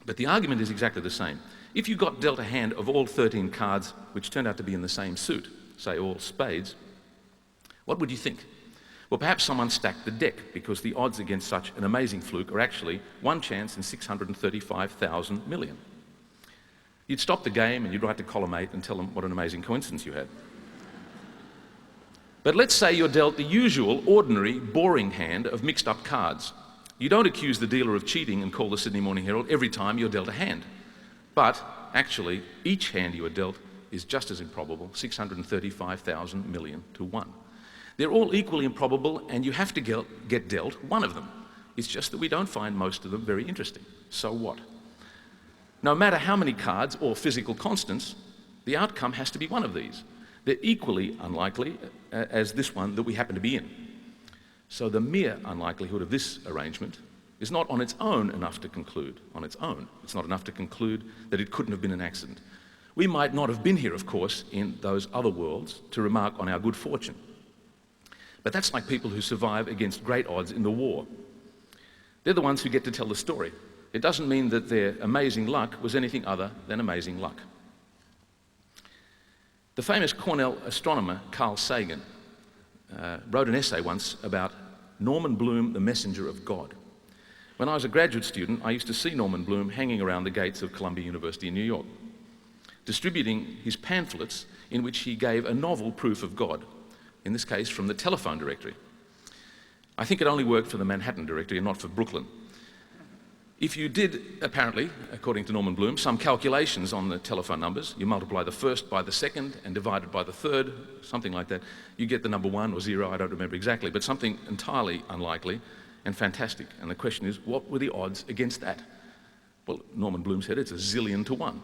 but the argument is exactly the same. If you got dealt a hand of all 13 cards which turned out to be in the same suit, say all spades, what would you think? Well, perhaps someone stacked the deck because the odds against such an amazing fluke are actually 1 chance in 635,000 million. You'd stop the game and you'd write to column 8 and tell them what an amazing coincidence you had. But let's say you're dealt the usual, ordinary, boring hand of mixed up cards. You don't accuse the dealer of cheating and call the Sydney Morning Herald every time you're dealt a hand. But actually, each hand you are dealt is just as improbable, 635,000 million to 1. They're all equally improbable, and you have to get dealt one of them. It's just that we don't find most of them very interesting. So what? No matter how many cards or physical constants, the outcome has to be one of these. They're equally unlikely as this one that we happen to be in. So the mere unlikelihood of this arrangement is not on its own enough to conclude. On its own, it's not enough to conclude that it couldn't have been an accident. We might not have been here, of course, in those other worlds to remark on our good fortune. But that's like people who survive against great odds in the war. They're the ones who get to tell the story. It doesn't mean that their amazing luck was anything other than amazing luck. The famous Cornell astronomer Carl Sagan wrote an essay once about Norman Bloom, the messenger of God. When I was a graduate student, I used to see Norman Bloom hanging around the gates of Columbia University in New York, distributing his pamphlets in which he gave a novel proof of God, in this case from the telephone directory. I think it only worked for the Manhattan directory and not for Brooklyn. If you did, apparently, according to Norman Bloom, some calculations on the telephone numbers, you multiply the first by the second and divide it by the third, something like that, you get the number 1 or 0, I don't remember exactly, but something entirely unlikely and fantastic. And the question is, what were the odds against that? Well, Norman Bloom said it's 1,000,000,000 to 1.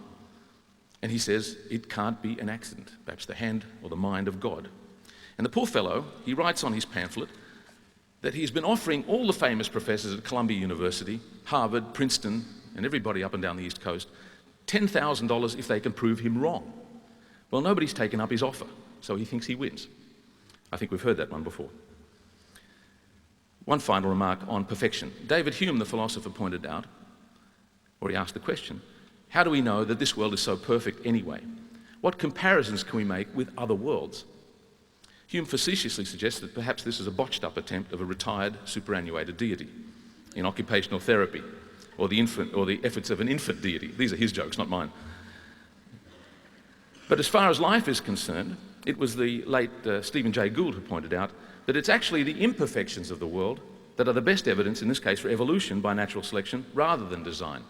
And he says it can't be an accident, perhaps the hand or the mind of God. And the poor fellow, he writes on his pamphlet that he's been offering all the famous professors at Columbia University, Harvard, Princeton, and everybody up and down the East Coast, $10,000 if they can prove him wrong. Well, nobody's taken up his offer, so he thinks he wins. I think we've heard that one before. One final remark on perfection. David Hume, the philosopher, pointed out, or he asked the question, how do we know that this world is so perfect anyway? What comparisons can we make with other worlds? Hume facetiously suggests that perhaps this is a botched-up attempt of a retired, superannuated deity in occupational therapy, or the efforts of an infant deity. These are his jokes, not mine. But as far as life is concerned, it was the late Stephen Jay Gould who pointed out that it's actually the imperfections of the world that are the best evidence, in this case, for evolution by natural selection rather than design.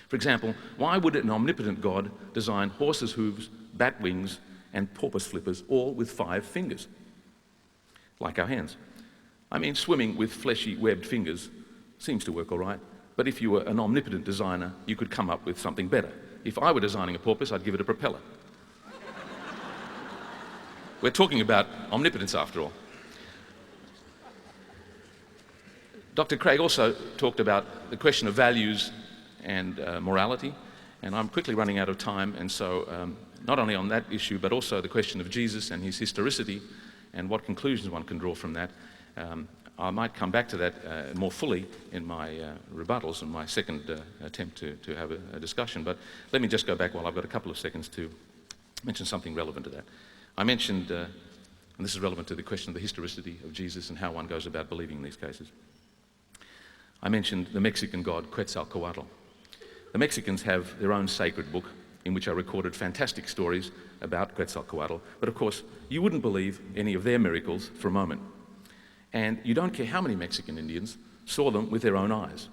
For example, why would an omnipotent God design horses' hooves, bat wings, and porpoise flippers, all with 5 fingers, like our hands? I mean, swimming with fleshy, webbed fingers seems to work all right, but if you were an omnipotent designer, you could come up with something better. If I were designing a porpoise, I'd give it a propeller. We're talking about omnipotence, after all. Dr. Craig also talked about the question of values and morality, and I'm quickly running out of time, and so not only on that issue, but also the question of Jesus and his historicity and what conclusions one can draw from that. I might come back to that more fully in my rebuttals and my second attempt to have a discussion, but let me just go back while I've got a couple of seconds to mention something relevant to that. I mentioned, and this is relevant to the question of the historicity of Jesus and how one goes about believing in these cases. I mentioned the Mexican god Quetzalcoatl. The Mexicans have their own sacred book in which are recorded fantastic stories about Quetzalcoatl, but of course you wouldn't believe any of their miracles for a moment. And you don't care how many Mexican Indians saw them with their own eyes.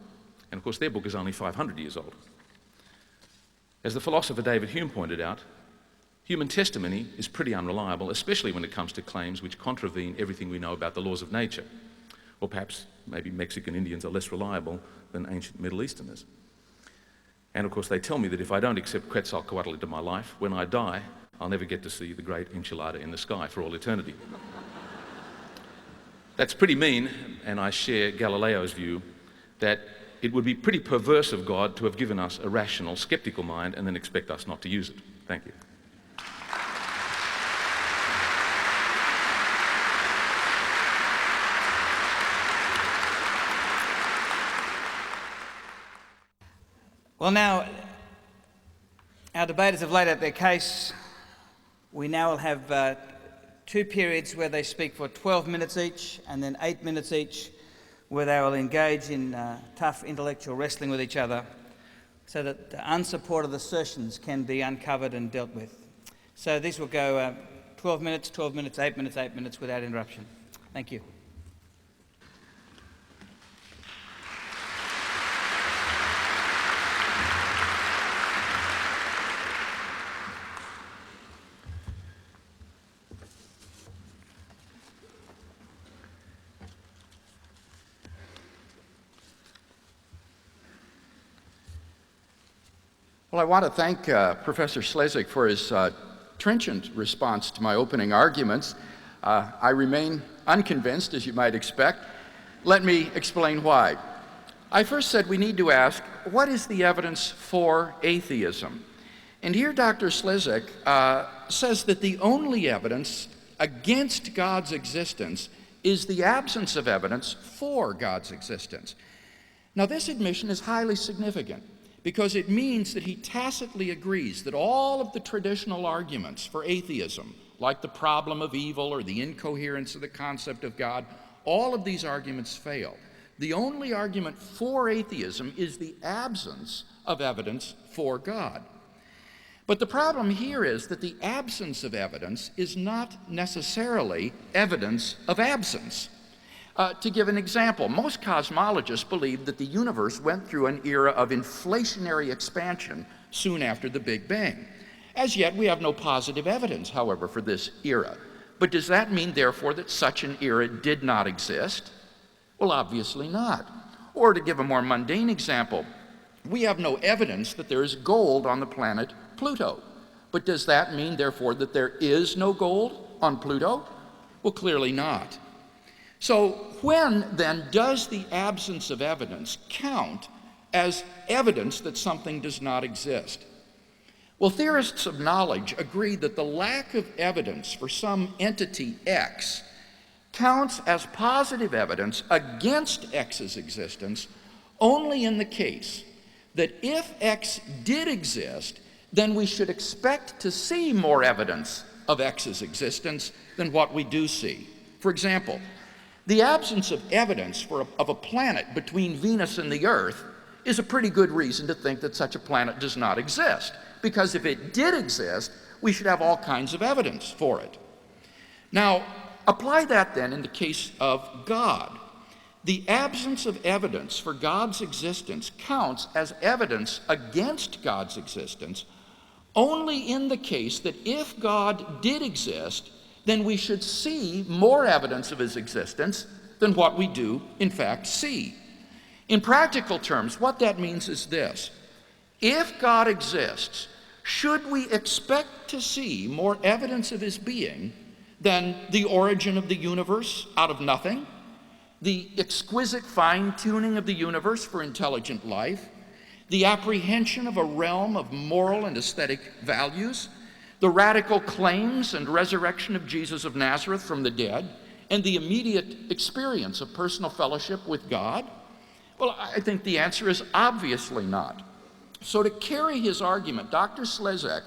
And of course their book is only 500 years old. As the philosopher David Hume pointed out, human testimony is pretty unreliable, especially when it comes to claims which contravene everything we know about the laws of nature. Or perhaps maybe Mexican Indians are less reliable than ancient Middle Easterners. And of course they tell me that if I don't accept Quetzalcoatl into my life, when I die, I'll never get to see the great enchilada in the sky for all eternity. That's pretty mean, and I share Galileo's view that it would be pretty perverse of God to have given us a rational, skeptical mind and then expect us not to use it. Thank you. Well, now, our debaters have laid out their case. We now will have 2 periods where they speak for 12 minutes each, and then 8 minutes each, where they will engage in tough intellectual wrestling with each other, so that the unsupported assertions can be uncovered and dealt with. So these will go 12 minutes, 12 minutes, 8 minutes, 8 minutes without interruption. Thank you. Well, I want to thank Professor Slezak for his trenchant response to my opening arguments. I remain unconvinced, as you might expect. Let me explain why. I first said we need to ask, what is the evidence for atheism? And here Dr. Slezak says that the only evidence against God's existence is the absence of evidence for God's existence. Now, this admission is highly significant, because it means that he tacitly agrees that all of the traditional arguments for atheism, like the problem of evil or the incoherence of the concept of God, all of these arguments fail. The only argument for atheism is the absence of evidence for God. But the problem here is that the absence of evidence is not necessarily evidence of absence. To give an example, most cosmologists believe that the universe went through an era of inflationary expansion soon after the Big Bang. As yet, we have no positive evidence, however, for this era. But does that mean, therefore, that such an era did not exist? Well, obviously not. Or to give a more mundane example, we have no evidence that there is gold on the planet Pluto. But does that mean, therefore, that there is no gold on Pluto? Well, clearly not. So when, then, does the absence of evidence count as evidence that something does not exist? Well, theorists of knowledge agree that the lack of evidence for some entity X counts as positive evidence against X's existence only in the case that if X did exist, then we should expect to see more evidence of X's existence than what we do see. For example, the absence of evidence of a planet between Venus and the Earth is a pretty good reason to think that such a planet does not exist, because if it did exist, we should have all kinds of evidence for it. Now, apply that then in the case of God. The absence of evidence for God's existence counts as evidence against God's existence only in the case that if God did exist, then we should see more evidence of his existence than what we do, in fact, see. In practical terms, what that means is this: if God exists, should we expect to see more evidence of his being than the origin of the universe out of nothing, the exquisite fine-tuning of the universe for intelligent life, the apprehension of a realm of moral and aesthetic values, the radical claims and resurrection of Jesus of Nazareth from the dead, and the immediate experience of personal fellowship with God? Well, I think the answer is obviously not. So to carry his argument, Dr. Slezak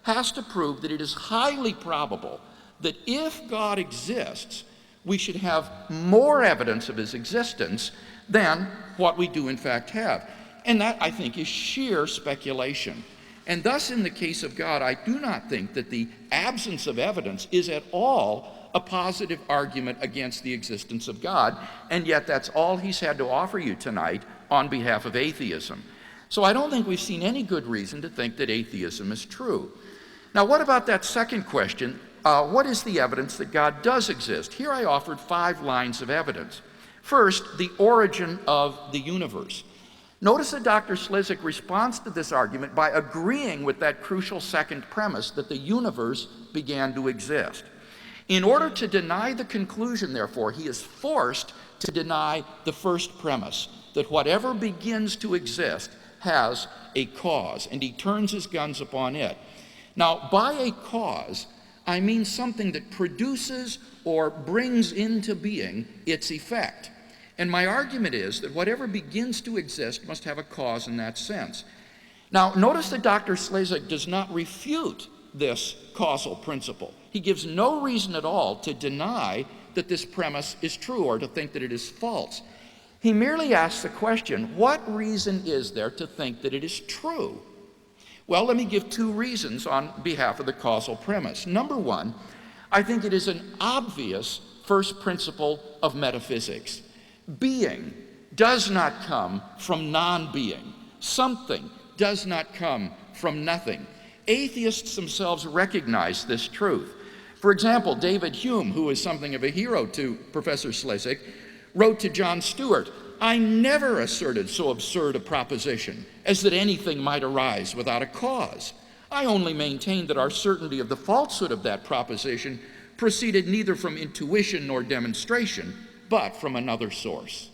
has to prove that it is highly probable that if God exists, we should have more evidence of his existence than what we do in fact have. And that, I think, is sheer speculation. And thus, in the case of God, I do not think that the absence of evidence is at all a positive argument against the existence of God, and yet that's all he's had to offer you tonight on behalf of atheism. So I don't think we've seen any good reason to think that atheism is true. Now, what about that second question? What is the evidence that God does exist? Here I offered 5 lines of evidence. First, the origin of the universe. Notice that Dr. Slezak responds to this argument by agreeing with that crucial second premise that the universe began to exist. In order to deny the conclusion, therefore, he is forced to deny the first premise, that whatever begins to exist has a cause, and he turns his guns upon it. Now, by a cause, I mean something that produces or brings into being its effect. And my argument is that whatever begins to exist must have a cause in that sense. Now, notice that Dr. Slezak does not refute this causal principle. He gives no reason at all to deny that this premise is true or to think that it is false. He merely asks the question, what reason is there to think that it is true? Well, let me give 2 reasons on behalf of the causal premise. Number 1, I think it is an obvious first principle of metaphysics. Being does not come from non-being. Something does not come from nothing. Atheists themselves recognize this truth. For example, David Hume, who is something of a hero to Professor Slezak, wrote to John Stewart, "I never asserted so absurd a proposition as that anything might arise without a cause. I only maintained that our certainty of the falsehood of that proposition proceeded neither from intuition nor demonstration, but from another source."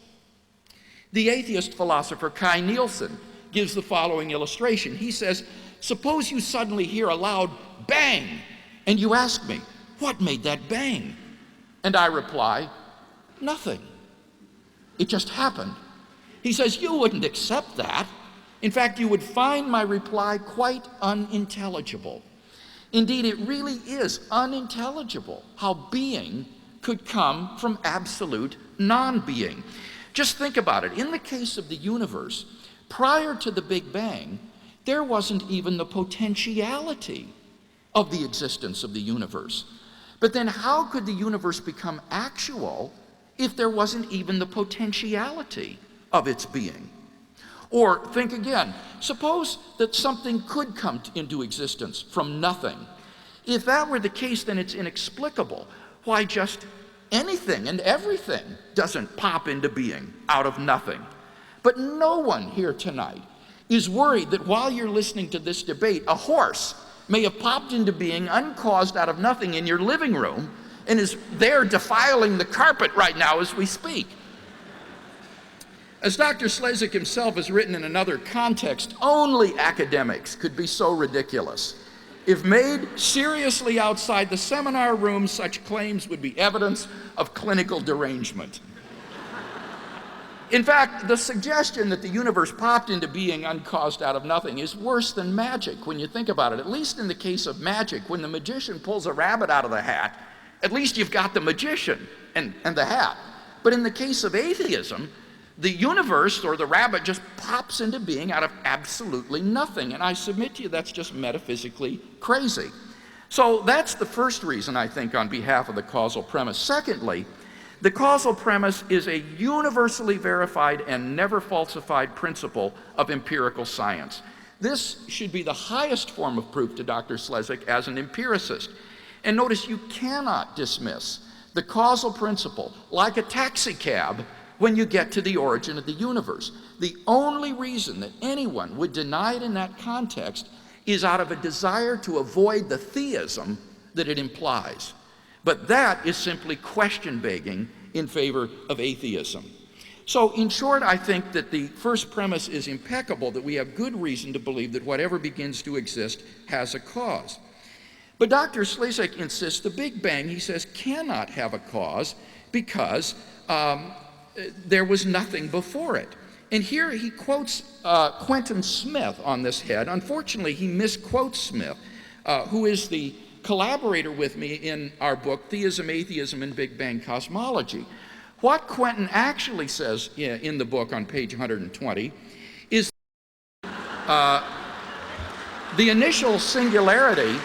The atheist philosopher Kai Nielsen gives the following illustration. He says, suppose you suddenly hear a loud bang, and you ask me, what made that bang? And I reply, nothing. It just happened. He says, you wouldn't accept that. In fact, you would find my reply quite unintelligible. Indeed, it really is unintelligible how being could come from absolute non-being. Just think about it. In the case of the universe, prior to the Big Bang, there wasn't even the potentiality of the existence of the universe. But then how could the universe become actual if there wasn't even the potentiality of its being? Or think again, suppose that something could come into existence from nothing. If that were the case, then it's inexplicable why just anything and everything doesn't pop into being out of nothing. But no one here tonight is worried that while you're listening to this debate, a horse may have popped into being uncaused out of nothing in your living room and is there defiling the carpet right now as we speak. As Dr. Slezak himself has written in another context, only academics could be so ridiculous. If made seriously outside the seminar room, such claims would be evidence of clinical derangement. In fact, the suggestion that the universe popped into being uncaused out of nothing is worse than magic when you think about it. At least in the case of magic, when the magician pulls a rabbit out of the hat, at least you've got the magician and the hat. But in the case of atheism, the universe or the rabbit just pops into being out of absolutely nothing. And I submit to you that's just metaphysically crazy. So that's the first reason, I think, on behalf of the causal premise. Secondly, the causal premise is a universally verified and never falsified principle of empirical science. This should be the highest form of proof to Dr. Slezak as an empiricist. And notice you cannot dismiss the causal principle like a taxi cab when you get to the origin of the universe. The only reason that anyone would deny it in that context is out of a desire to avoid the theism that it implies. But that is simply question begging in favor of atheism. So in short, I think that the first premise is impeccable, that we have good reason to believe that whatever begins to exist has a cause. But Dr. Slezak insists the Big Bang, he says, cannot have a cause because there was nothing before it. And here he quotes Quentin Smith on this head. Unfortunately, he misquotes Smith, who is the collaborator with me in our book, Theism, Atheism, and Big Bang Cosmology. What Quentin actually says in the book on page 120 is the initial singularity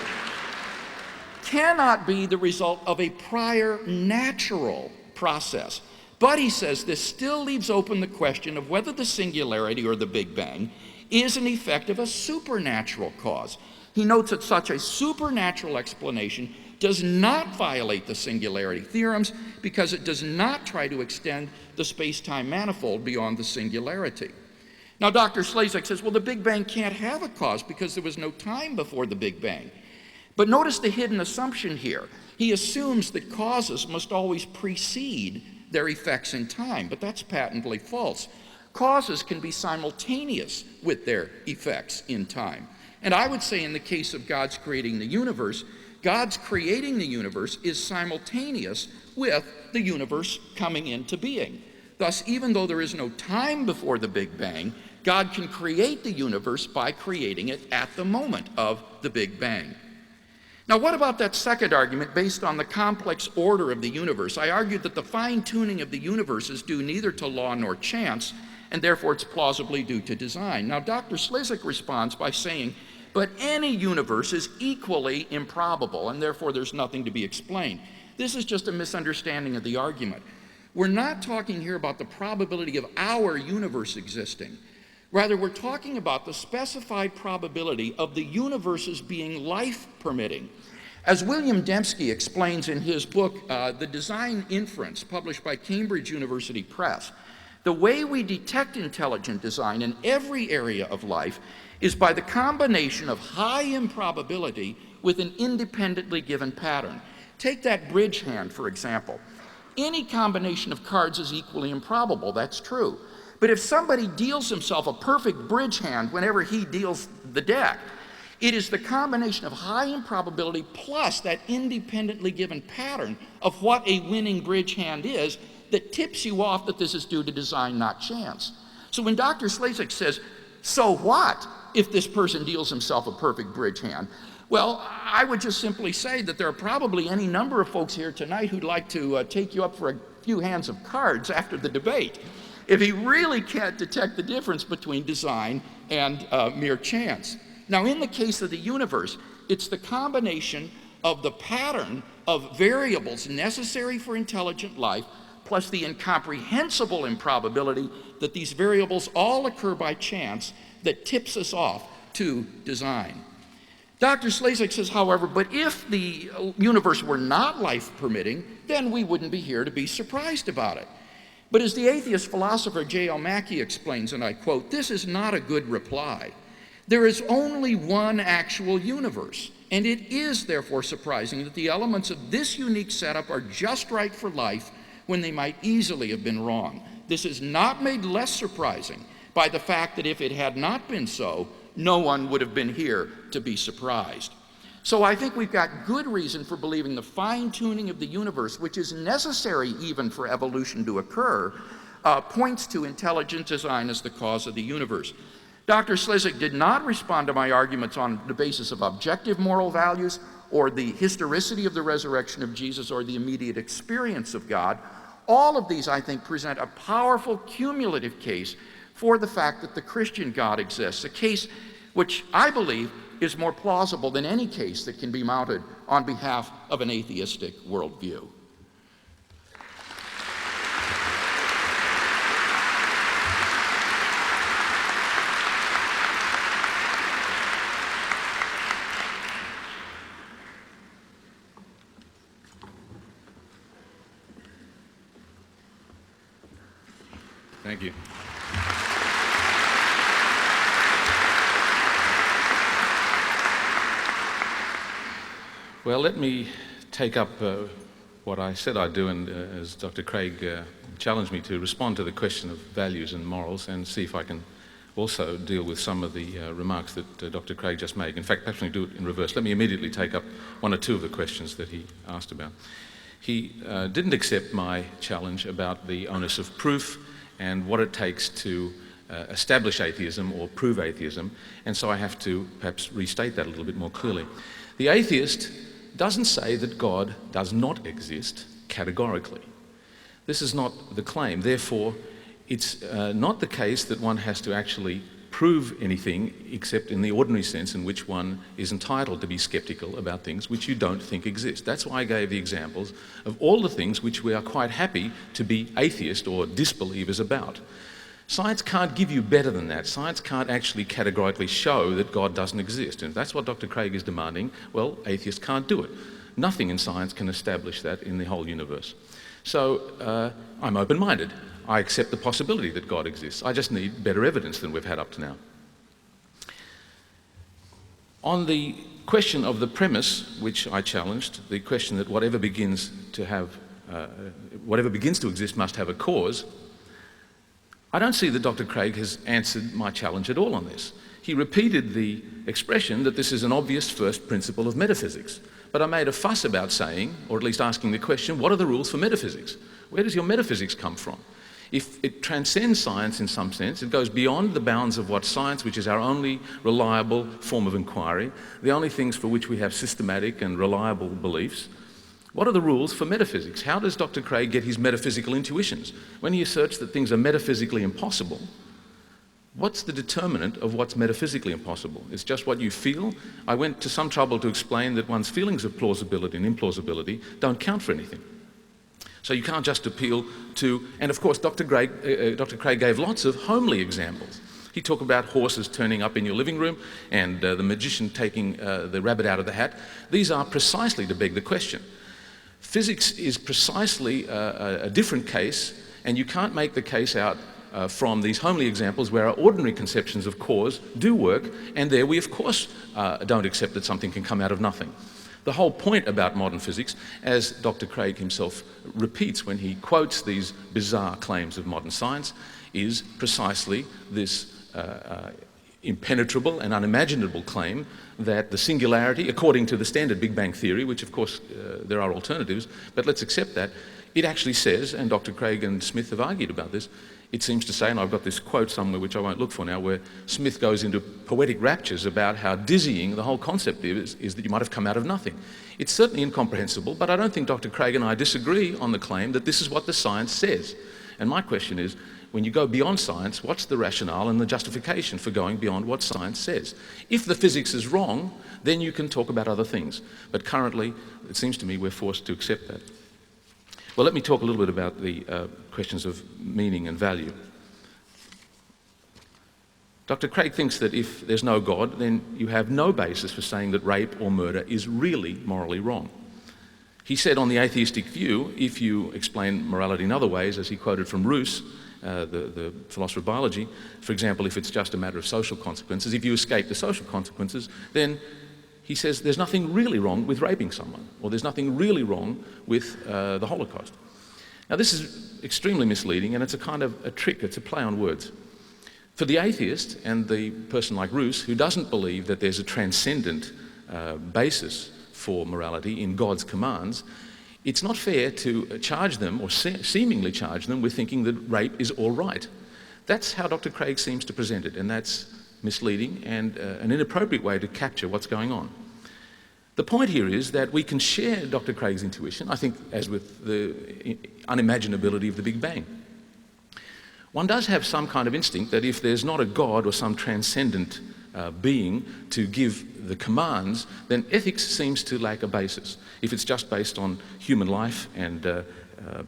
cannot be the result of a prior natural process. But he says this still leaves open the question of whether the singularity or the Big Bang is an effect of a supernatural cause. He notes that such a supernatural explanation does not violate the singularity theorems because it does not try to extend the space-time manifold beyond the singularity. Now, Dr. Slezak says, well, the Big Bang can't have a cause because there was no time before the Big Bang. But notice the hidden assumption here. He assumes that causes must always precede their effects in time, but that's patently false. Causes can be simultaneous with their effects in time. And I would say in the case of God's creating the universe, God's creating the universe is simultaneous with the universe coming into being. Thus, even though there is no time before the Big Bang, God can create the universe by creating it at the moment of the Big Bang. Now, what about that second argument based on the complex order of the universe? I argued that the fine-tuning of the universe is due neither to law nor chance, and therefore it's plausibly due to design. Now, Dr. Slezak responds by saying, but any universe is equally improbable, and therefore there's nothing to be explained. This is just a misunderstanding of the argument. We're not talking here about the probability of our universe existing. Rather, we're talking about the specified probability of the universe's being life-permitting. As William Dembski explains in his book, The Design Inference, published by Cambridge University Press, the way we detect intelligent design in every area of life is by the combination of high improbability with an independently given pattern. Take that bridge hand, for example. Any combination of cards is equally improbable, that's true. But if somebody deals himself a perfect bridge hand whenever he deals the deck, it is the combination of high improbability plus that independently given pattern of what a winning bridge hand is that tips you off that this is due to design, not chance. So when Dr. Slezak says So what if this person deals himself a perfect bridge hand? Well, I would just simply say that there are probably any number of folks here tonight who'd like to take you up for a few hands of cards after the debate, if he really can't detect the difference between design and mere chance. Now, in the case of the universe, it's the combination of the pattern of variables necessary for intelligent life, plus the incomprehensible improbability that these variables all occur by chance, that tips us off to design. Dr. Slezak says, however, but if the universe were not life-permitting, then we wouldn't be here to be surprised about it. But as the atheist philosopher J.L. Mackie explains, and I quote, "This is not a good reply. There is only one actual universe, and it is therefore surprising that the elements of this unique setup are just right for life when they might easily have been wrong. This is not made less surprising by the fact that if it had not been so, no one would have been here to be surprised." So I think we've got good reason for believing the fine-tuning of the universe, which is necessary even for evolution to occur, points to intelligent design as the cause of the universe. Dr. Slezak did not respond to my arguments on the basis of objective moral values or the historicity of the resurrection of Jesus or the immediate experience of God. All of these, I think, present a powerful cumulative case for the fact that the Christian God exists, a case which I believe is more plausible than any case that can be mounted on behalf of an atheistic worldview. Thank you. Well, let me take up what I said I'd do, and as Dr. Craig challenged me to respond to the question of values and morals, and see if I can also deal with some of the remarks that Dr. Craig just made. In fact, perhaps we can do it in reverse. Let me immediately take up one or two of the questions that he asked about. He didn't accept my challenge about the onus of proof and what it takes to establish atheism or prove atheism, and so I have to perhaps restate that a little bit more clearly. The atheist doesn't say that God does not exist categorically. This is not the claim. Therefore, it's not the case that one has to actually prove anything except in the ordinary sense in which one is entitled to be skeptical about things which you don't think exist. That's why I gave the examples of all the things which we are quite happy to be atheist or disbelievers about. Science can't give you better than that. Science can't actually categorically show that God doesn't exist. And if that's what Dr. Craig is demanding, well, atheists can't do it. Nothing in science can establish that in the whole universe. So I'm open-minded. I accept the possibility that God exists. I just need better evidence than we've had up to now. On the question of the premise, which I challenged, the question that whatever begins to exist must have a cause, I don't see that Dr. Craig has answered my challenge at all on this. He repeated the expression that this is an obvious first principle of metaphysics. But I made a fuss about saying, or at least asking the question, what are the rules for metaphysics? Where does your metaphysics come from? If it transcends science in some sense, it goes beyond the bounds of what science, which is our only reliable form of inquiry, the only things for which we have systematic and reliable beliefs. What are the rules for metaphysics? How does Dr. Craig get his metaphysical intuitions? When he asserts that things are metaphysically impossible, what's the determinant of what's metaphysically impossible? It's just what you feel? I went to some trouble to explain that one's feelings of plausibility and implausibility don't count for anything. So you can't just appeal to, and of course Dr. Craig gave lots of homely examples. He talked about horses turning up in your living room and the magician taking the rabbit out of the hat. These are precisely to beg the question. Physics is precisely a different case, and you can't make the case out from these homely examples where our ordinary conceptions of cause do work, and there we of course don't accept that something can come out of nothing. The whole point about modern physics, as Dr. Craig himself repeats when he quotes these bizarre claims of modern science, is precisely this impenetrable and unimaginable claim that the singularity, according to the standard Big Bang theory, which of course there are alternatives, but let's accept that, it actually says, and Dr. Craig and Smith have argued about this, It seems to say, and I've got this quote somewhere which I won't look for now, where Smith goes into poetic raptures about how dizzying the whole concept is that you might have come out of nothing. It's certainly incomprehensible, but I don't think Dr. Craig and I disagree on the claim that this is what the science says. And my question is, when you go beyond science, what's the rationale and the justification for going beyond what science says? If the physics is wrong, then you can talk about other things. But currently, it seems to me we're forced to accept that. Well, let me talk a little bit about the questions of meaning and value. Dr. Craig thinks that if there's no God, then you have no basis for saying that rape or murder is really morally wrong. He said on the atheistic view, if you explain morality in other ways, as he quoted from Roos, the philosopher of biology, for example, if it's just a matter of social consequences, if you escape the social consequences, then he says there's nothing really wrong with raping someone, or there's nothing really wrong with the Holocaust. Now, this is extremely misleading, and it's a kind of a trick, it's a play on words. For the atheist and the person like Roos, who doesn't believe that there's a transcendent basis for morality in God's commands, it's not fair to charge them, or seemingly charge them, with thinking that rape is all right. That's how Dr. Craig seems to present it, and that's misleading and an inappropriate way to capture what's going on. The point here is that we can share Dr. Craig's intuition, I think, as with the unimaginability of the Big Bang. One does have some kind of instinct that if there's not a God or some transcendent being to give the commands, then ethics seems to lack a basis. If it's just based on human life and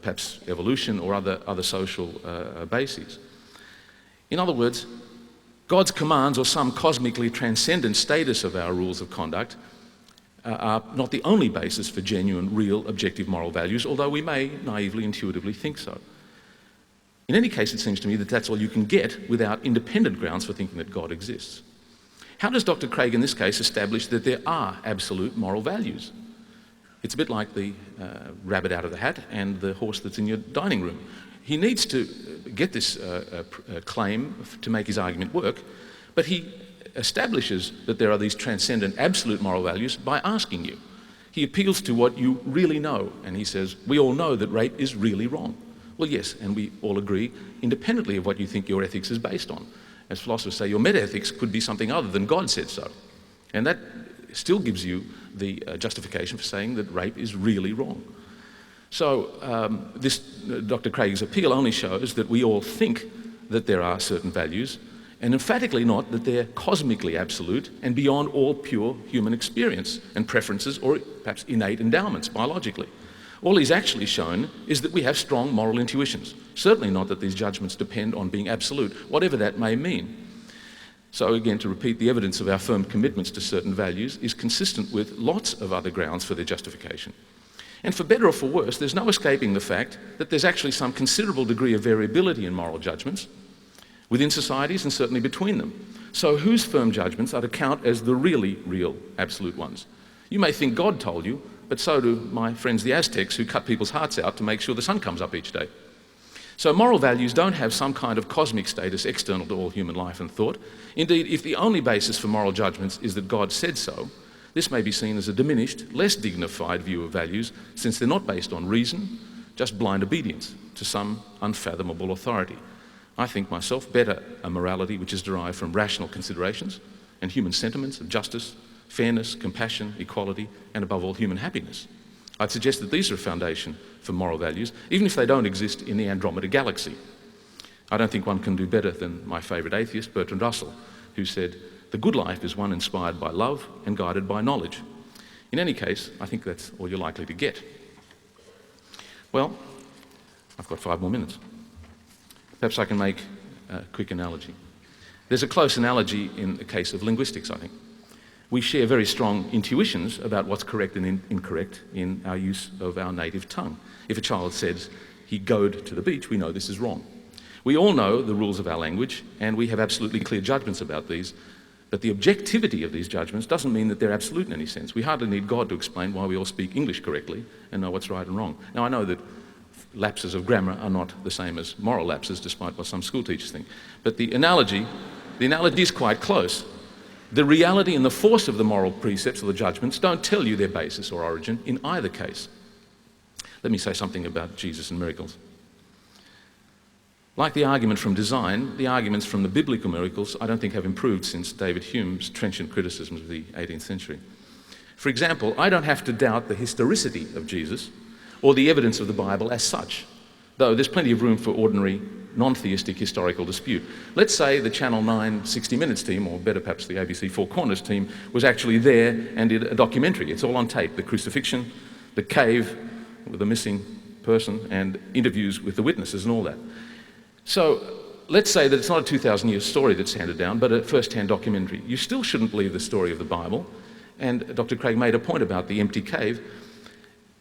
perhaps evolution or other social bases. In other words, God's commands or some cosmically transcendent status of our rules of conduct are not the only basis for genuine, real, objective moral values, although we may naively, intuitively think so. In any case, it seems to me that that's all you can get without independent grounds for thinking that God exists. How does Dr. Craig in this case establish that there are absolute moral values? It's a bit like the rabbit out of the hat and the horse that's in your dining room. He needs to get this claim to make his argument work, but he establishes that there are these transcendent absolute moral values by asking you. He appeals to what you really know, and he says, we all know that rape is really wrong. Well, yes, and we all agree, independently of what you think your ethics is based on. As philosophers say, your meta-ethics could be something other than God said so. And that still gives you the justification for saying that rape is really wrong. So this Dr. Craig's appeal only shows that we all think that there are certain values, and emphatically not that they're cosmically absolute and beyond all pure human experience and preferences or perhaps innate endowments biologically. All he's actually shown is that we have strong moral intuitions, certainly not that these judgments depend on being absolute, whatever that may mean. So again, to repeat, the evidence of our firm commitments to certain values is consistent with lots of other grounds for their justification. And for better or for worse, there's no escaping the fact that there's actually some considerable degree of variability in moral judgments within societies and certainly between them. So whose firm judgments are to count as the really real absolute ones? You may think God told you, but so do my friends the Aztecs, who cut people's hearts out to make sure the sun comes up each day. So moral values don't have some kind of cosmic status external to all human life and thought. Indeed, if the only basis for moral judgments is that God said so, this may be seen as a diminished, less dignified view of values, since they're not based on reason, just blind obedience to some unfathomable authority. I think myself better a morality which is derived from rational considerations and human sentiments of justice, fairness, compassion, equality, and above all, human happiness. I'd suggest that these are a foundation for moral values, even if they don't exist in the Andromeda galaxy. I don't think one can do better than my favourite atheist, Bertrand Russell, who said, "The good life is one inspired by love and guided by knowledge." In any case, I think that's all you're likely to get. Well, I've got 5 more minutes. Perhaps I can make a quick analogy. There's a close analogy in the case of linguistics, I think. We share very strong intuitions about what's correct and incorrect in our use of our native tongue. If a child says, "he goed to the beach," we know this is wrong. We all know the rules of our language, and we have absolutely clear judgments about these, but the objectivity of these judgments doesn't mean that they're absolute in any sense. We hardly need God to explain why we all speak English correctly and know what's right and wrong. Now, I know that lapses of grammar are not the same as moral lapses, despite what some school teachers think, but the analogy is quite close. The reality and the force of the moral precepts or the judgments don't tell you their basis or origin in either case. Let me say something about Jesus and miracles. Like the argument from design, the arguments from the biblical miracles I don't think have improved since David Hume's trenchant criticisms of the 18th century. For example, I don't have to doubt the historicity of Jesus or the evidence of the Bible as such, though there's plenty of room for ordinary, non-theistic historical dispute. Let's say the Channel 9 60 Minutes team, or better perhaps the ABC Four Corners team, was actually there and did a documentary. It's all on tape, the crucifixion, the cave with the missing person, and interviews with the witnesses and all that. So let's say that it's not a 2,000-year story that's handed down, but a first-hand documentary. You still shouldn't believe the story of the Bible, and Dr. Craig made a point about the empty cave,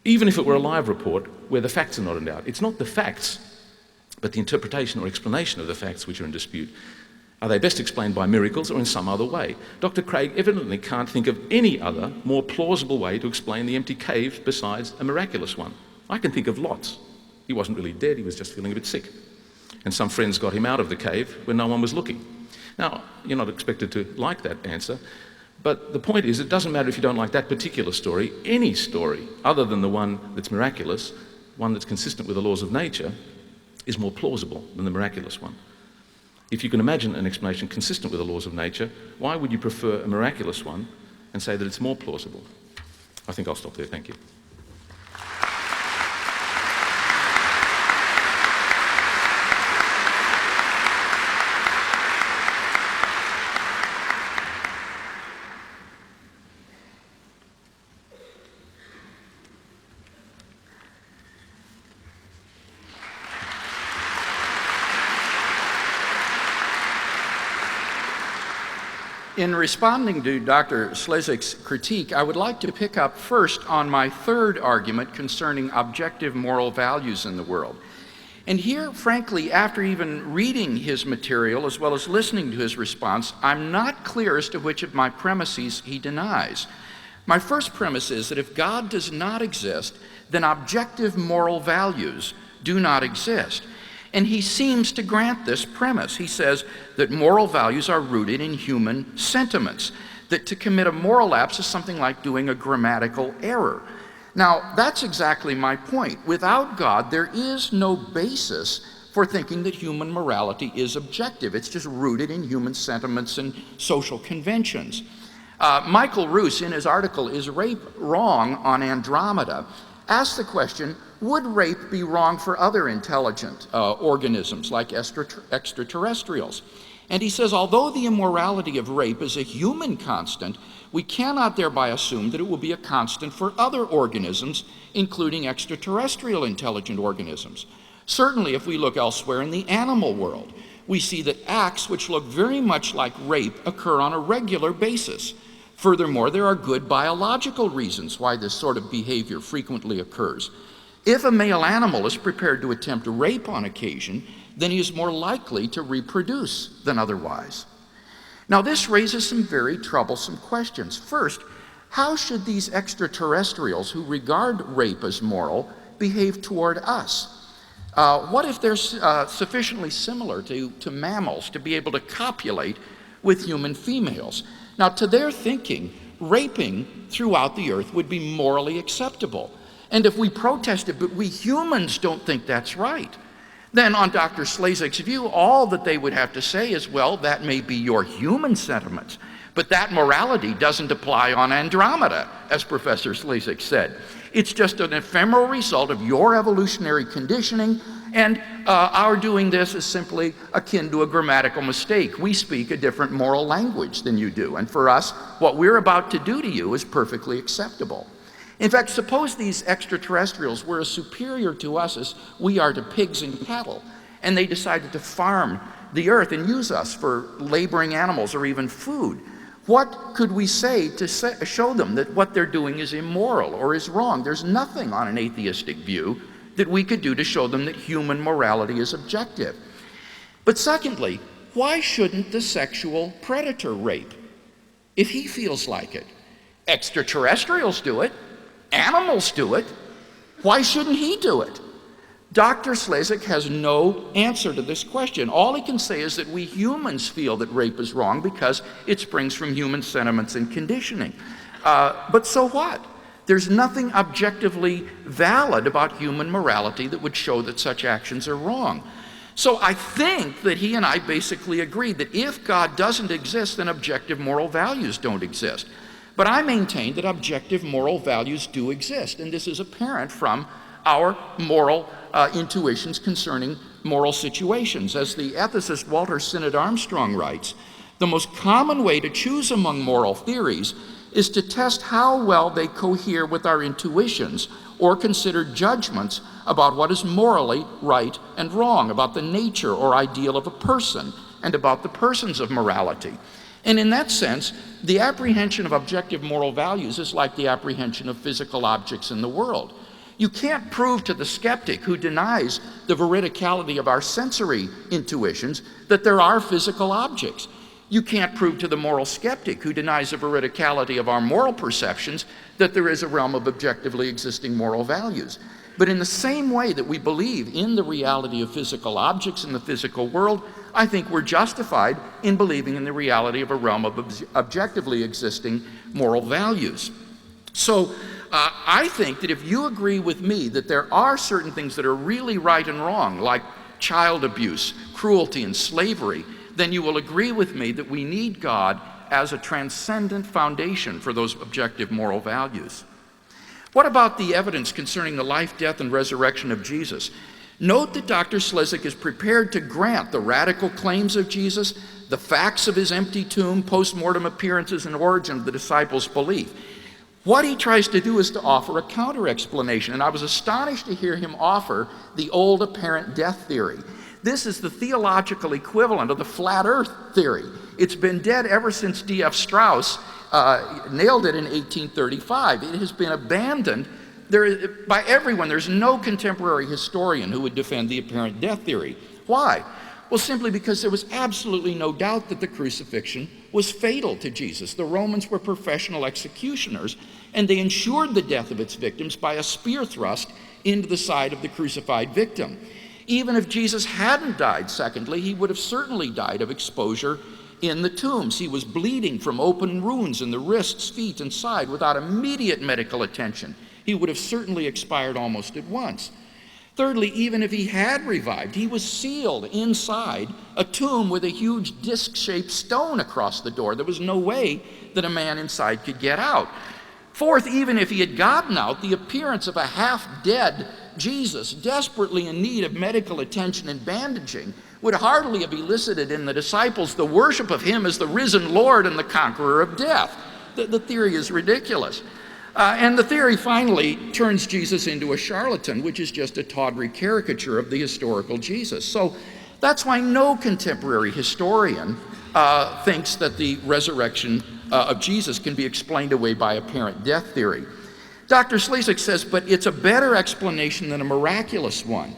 even if it were a live report where the facts are not in doubt. It's not the facts, but the interpretation or explanation of the facts which are in dispute. Are they best explained by miracles or in some other way? Dr. Craig evidently can't think of any other more plausible way to explain the empty cave besides a miraculous one. I can think of lots. He wasn't really dead, he was just feeling a bit sick. And some friends got him out of the cave when no one was looking. Now, you're not expected to like that answer, but the point is, it doesn't matter if you don't like that particular story. Any story, other than the one that's miraculous, one that's consistent with the laws of nature, is more plausible than the miraculous one. If you can imagine an explanation consistent with the laws of nature, why would you prefer a miraculous one and say that it's more plausible? I think I'll stop there, thank you. In responding to Dr. Slezak's critique, I would like to pick up first on my third argument concerning objective moral values in the world. And here, frankly, after even reading his material as well as listening to his response, I'm not clear as to which of my premises he denies. My first premise is that if God does not exist, then objective moral values do not exist. And he seems to grant this premise. He says that moral values are rooted in human sentiments, that to commit a moral lapse is something like doing a grammatical error. Now, that's exactly my point. Without God, there is no basis for thinking that human morality is objective. It's just rooted in human sentiments and social conventions. Michael Roos, in his article, Is Rape Wrong on Andromeda, asked the question, would rape be wrong for other intelligent organisms like extraterrestrials? And he says, although the immorality of rape is a human constant, we cannot thereby assume that it will be a constant for other organisms, including extraterrestrial intelligent organisms. Certainly, if we look elsewhere in the animal world, we see that acts which look very much like rape occur on a regular basis. Furthermore, there are good biological reasons why this sort of behavior frequently occurs. If a male animal is prepared to attempt rape on occasion, then he is more likely to reproduce than otherwise. Now, this raises some very troublesome questions. First, how should these extraterrestrials who regard rape as moral behave toward us? What if they're sufficiently similar to mammals to be able to copulate with human females? Now, to their thinking, raping throughout the earth would be morally acceptable. And if we protested, but we humans don't think that's right, then on Dr. Slezak's view, all that they would have to say is, well, that may be your human sentiments, but that morality doesn't apply on Andromeda, as Professor Slezak said. It's just an ephemeral result of your evolutionary conditioning, and our doing this is simply akin to a grammatical mistake. We speak a different moral language than you do, and for us, what we're about to do to you is perfectly acceptable. In fact, suppose these extraterrestrials were as superior to us as we are to pigs and cattle, and they decided to farm the earth and use us for laboring animals or even food. What could we say to show them that what they're doing is immoral or is wrong? There's nothing on an atheistic view that we could do to show them that human morality is objective. But secondly, why shouldn't the sexual predator rape if he feels like it? Extraterrestrials do it. Animals do it. Why shouldn't he do it? Dr. Slezak has no answer to this question. All he can say is that we humans feel that rape is wrong because it springs from human sentiments and conditioning. But so what? There's nothing objectively valid about human morality that would show that such actions are wrong. So I think that he and I basically agree that if God doesn't exist, then objective moral values don't exist. But I maintain that objective moral values do exist, and this is apparent from our moral intuitions concerning moral situations. As the ethicist Walter Sinnott Armstrong writes, the most common way to choose among moral theories is to test how well they cohere with our intuitions or considered judgments about what is morally right and wrong, about the nature or ideal of a person, and about the persons of morality. And in that sense, the apprehension of objective moral values is like the apprehension of physical objects in the world. You can't prove to the skeptic who denies the veridicality of our sensory intuitions that there are physical objects. You can't prove to the moral skeptic who denies the veridicality of our moral perceptions that there is a realm of objectively existing moral values. But in the same way that we believe in the reality of physical objects in the physical world, I think we're justified in believing in the reality of a realm of objectively existing moral values. So I think that if you agree with me that there are certain things that are really right and wrong, like child abuse, cruelty, and slavery, then you will agree with me that we need God as a transcendent foundation for those objective moral values. What about the evidence concerning the life, death, and resurrection of Jesus? Note that Dr. Slezak is prepared to grant the radical claims of Jesus, the facts of his empty tomb, post-mortem appearances, and origin of the disciples' belief. What he tries to do is to offer a counter-explanation, and I was astonished to hear him offer the old apparent death theory. This is the theological equivalent of the flat earth theory. It's been dead ever since D.F. Strauss nailed it in 1835. It has been abandoned by everyone. There's no contemporary historian who would defend the apparent death theory. Why? Well, simply because there was absolutely no doubt that the crucifixion was fatal to Jesus. The Romans were professional executioners, and they ensured the death of its victims by a spear thrust into the side of the crucified victim. Even if Jesus hadn't died, secondly, he would have certainly died of exposure in the tombs. He was bleeding from open wounds in the wrists, feet, and side without immediate medical attention. He would have certainly expired almost at once. Thirdly, even if he had revived, he was sealed inside a tomb with a huge disc-shaped stone across the door. There was no way that a man inside could get out. Fourth, even if he had gotten out, the appearance of a half-dead Jesus, desperately in need of medical attention and bandaging, would hardly have elicited in the disciples the worship of him as the risen Lord and the conqueror of death. The theory is ridiculous. And the theory finally turns Jesus into a charlatan, which is just a tawdry caricature of the historical Jesus. So that's why no contemporary historian thinks that the resurrection of Jesus can be explained away by apparent death theory. Dr. Slezak says, but it's a better explanation than a miraculous one.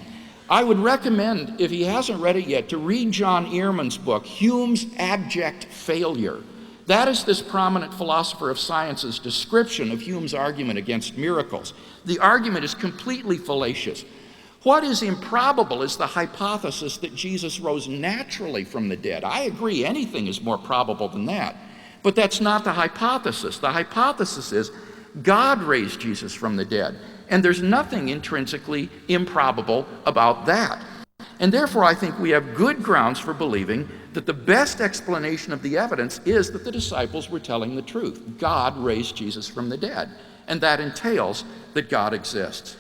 I would recommend, if he hasn't read it yet, to read John Earman's book, Hume's Abject Failure. That is this prominent philosopher of science's description of Hume's argument against miracles. The argument is completely fallacious. What is improbable is the hypothesis that Jesus rose naturally from the dead. I agree, anything is more probable than that. But that's not the hypothesis. The hypothesis is God raised Jesus from the dead. And there's nothing intrinsically improbable about that. And therefore, I think we have good grounds for believing that the best explanation of the evidence is that the disciples were telling the truth. God raised Jesus from the dead. And that entails that God exists.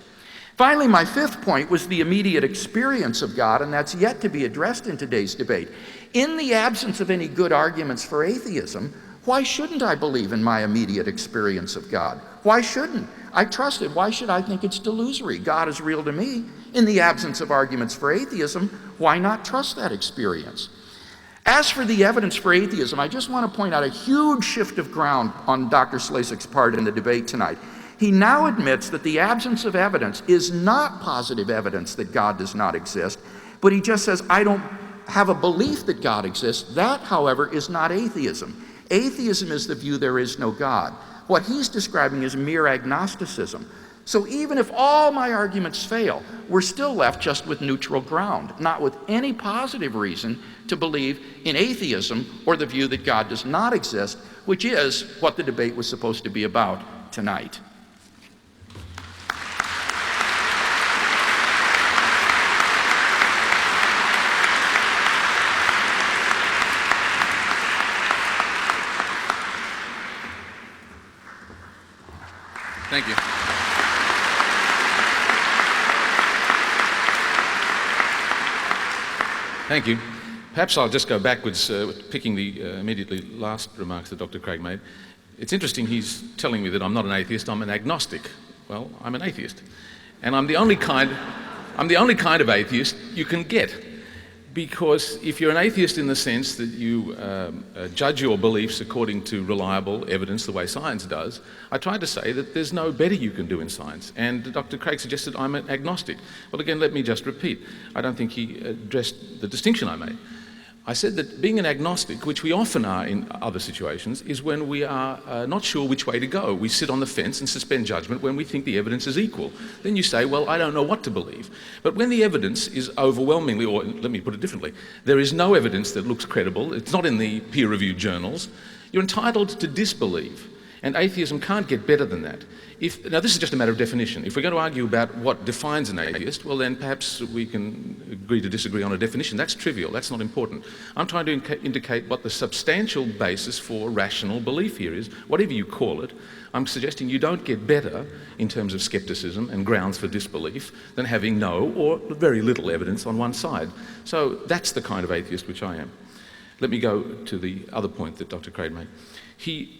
Finally, my fifth point was the immediate experience of God, and that's yet to be addressed in today's debate. In the absence of any good arguments for atheism, why shouldn't I believe in my immediate experience of God? Why shouldn't? I trust it. Why should I think it's delusory? God is real to me. In the absence of arguments for atheism, why not trust that experience? As for the evidence for atheism, I just want to point out a huge shift of ground on Dr. Slezak's part in the debate tonight. He now admits that the absence of evidence is not positive evidence that God does not exist, but he just says, I don't have a belief that God exists. That, however, is not atheism. Atheism is the view there is no God. What he's describing is mere agnosticism. So even if all my arguments fail, we're still left just with neutral ground, not with any positive reason to believe in atheism or the view that God does not exist, which is what the debate was supposed to be about tonight. Thank you. Thank you. Perhaps I'll just go backwards, picking the immediately last remarks that Dr. Craig made. It's interesting, he's telling me that I'm not an atheist, I'm an agnostic. Well, I'm an atheist. And I'm the only kind of atheist you can get. Because if you're an atheist in the sense that you judge your beliefs according to reliable evidence, the way science does, I tried to say that there's no better you can do in science. And Dr. Craig suggested I'm an agnostic. Well, again, let me just repeat. I don't think he addressed the distinction I made. I said that being an agnostic, which we often are in other situations, is when we are not sure which way to go. We sit on the fence and suspend judgment when we think the evidence is equal. Then you say, well, I don't know what to believe. But when the evidence is overwhelmingly, or let me put it differently, there is no evidence that looks credible, it's not in the peer-reviewed journals, you're entitled to disbelieve. And atheism can't get better than that. Now, this is just a matter of definition. If we're going to argue about what defines an atheist, well, then perhaps we can agree to disagree on a definition. That's trivial. That's not important. I'm trying to indicate what the substantial basis for rational belief here is, whatever you call it. I'm suggesting you don't get better in terms of skepticism and grounds for disbelief than having no or very little evidence on one side. So that's the kind of atheist which I am. Let me go to the other point that Dr. Craig made. He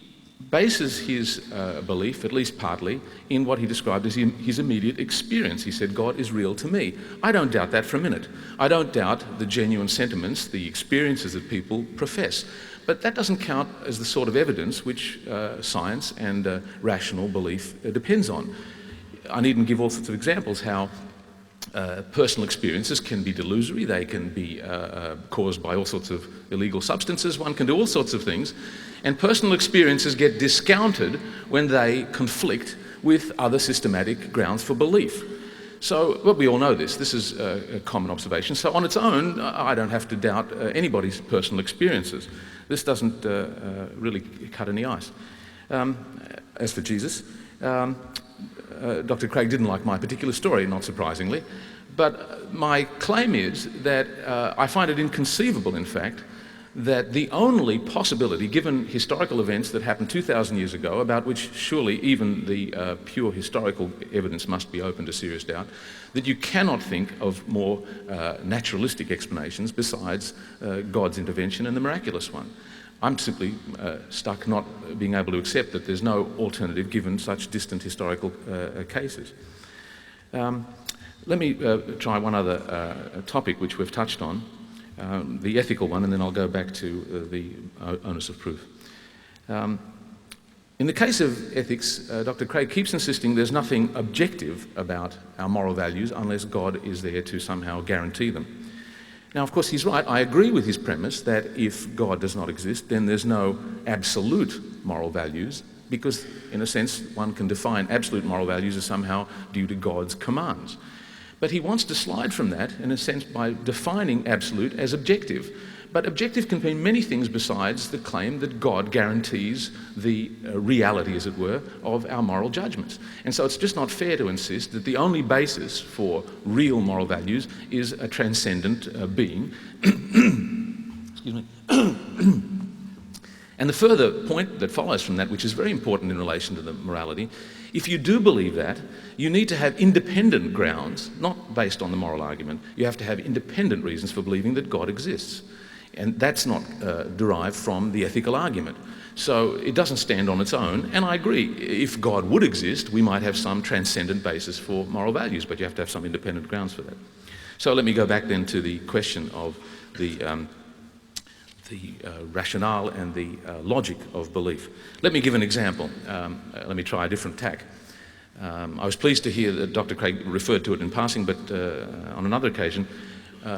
bases his belief, at least partly, in what he described as his immediate experience. He said, God is real to me. I don't doubt that for a minute. I don't doubt the genuine sentiments, the experiences that people profess. But that doesn't count as the sort of evidence which science and rational belief depends on. I needn't give all sorts of examples how personal experiences can be delusory, they can be caused by all sorts of illegal substances, one can do all sorts of things, and personal experiences get discounted when they conflict with other systematic grounds for belief. So, well, we all know this. This is a common observation. So on its own, I don't have to doubt anybody's personal experiences. This doesn't really cut any ice. As for Jesus, Dr. Craig didn't like my particular story, not surprisingly, but my claim is that I find it inconceivable, in fact, that the only possibility, given historical events that happened 2,000 years ago, about which surely even the pure historical evidence must be open to serious doubt, that you cannot think of more naturalistic explanations besides God's intervention and the miraculous one. I'm simply stuck not being able to accept that there's no alternative given such distant historical cases. Let me try one other topic which we've touched on, the ethical one, and then I'll go back to the onus of proof. In the case of ethics, Dr. Craig keeps insisting there's nothing objective about our moral values unless God is there to somehow guarantee them. Now, of course, he's right. I agree with his premise that if God does not exist, then there's no absolute moral values, because, in a sense, one can define absolute moral values as somehow due to God's commands. But he wants to slide from that, in a sense, by defining absolute as objective. But objective can mean many things besides the claim that God guarantees the reality, as it were, of our moral judgments. And so it's just not fair to insist that the only basis for real moral values is a transcendent being. Excuse me. And the further point that follows from that, which is very important in relation to the morality, if you do believe that, you need to have independent grounds, not based on the moral argument. You have to have independent reasons for believing that God exists. And that's not derived from the ethical argument. So it doesn't stand on its own. And I agree, if God would exist, we might have some transcendent basis for moral values, but you have to have some independent grounds for that. So let me go back then to the question of the rationale and the logic of belief. Let me give an example. Let me try a different tack. I was pleased to hear that Dr. Craig referred to it in passing, but on another occasion,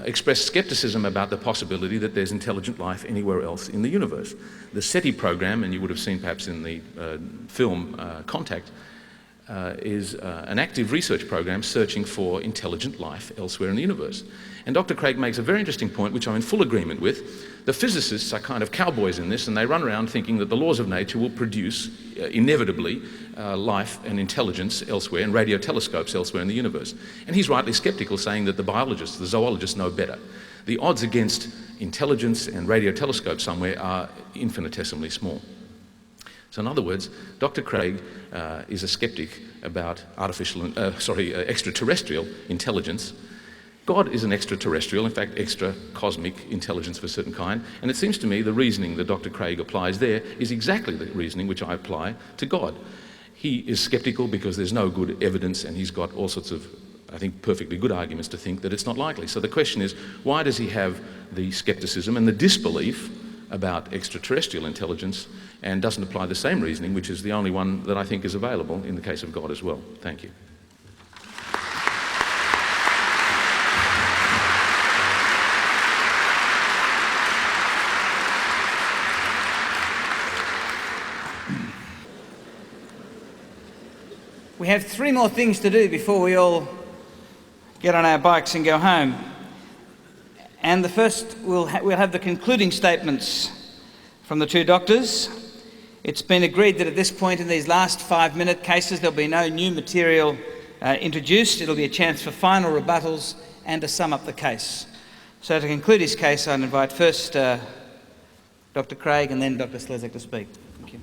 expressed skepticism about the possibility that there's intelligent life anywhere else in the universe. The SETI program, and you would have seen perhaps in the film Contact, is an active research program searching for intelligent life elsewhere in the universe. And Dr. Craig makes a very interesting point, which I'm in full agreement with. The physicists are kind of cowboys in this, and they run around thinking that the laws of nature will produce, inevitably, life and intelligence elsewhere, and radio telescopes elsewhere in the universe. And he's rightly skeptical, saying that the biologists, the zoologists know better. The odds against intelligence and radio telescopes somewhere are infinitesimally small. So in other words, Dr. Craig is a skeptic about extraterrestrial intelligence. God is an extraterrestrial, in fact, extra-cosmic intelligence of a certain kind. And it seems to me the reasoning that Dr. Craig applies there is exactly the reasoning which I apply to God. He is skeptical because there's no good evidence, and he's got all sorts of, I think, perfectly good arguments to think that it's not likely. So the question is, why does he have the skepticism and the disbelief about extraterrestrial intelligence and doesn't apply the same reasoning, which is the only one that I think is available in the case of God as well? Thank you. We have 3 more things to do before we all get on our bikes and go home. And the first, we'll have the concluding statements from the 2 doctors. It's been agreed that at this point in these last 5-minute cases, there'll be no new material introduced. It'll be a chance for final rebuttals and to sum up the case. So to conclude his case, I'd invite first Dr. Craig and then Dr. Slezak to speak. Thank you.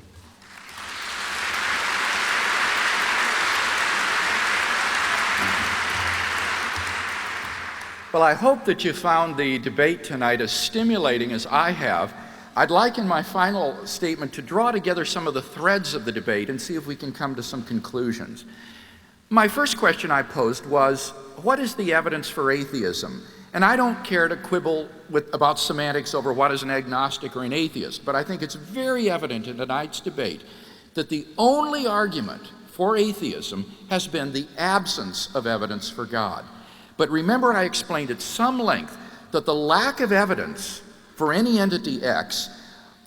Well, I hope that you found the debate tonight as stimulating as I have. I'd like in my final statement to draw together some of the threads of the debate and see if we can come to some conclusions. My first question I posed was, what is the evidence for atheism? And I don't care to quibble about semantics over what is an agnostic or an atheist, but I think it's very evident in tonight's debate that the only argument for atheism has been the absence of evidence for God. But remember, I explained at some length that the lack of evidence for any entity X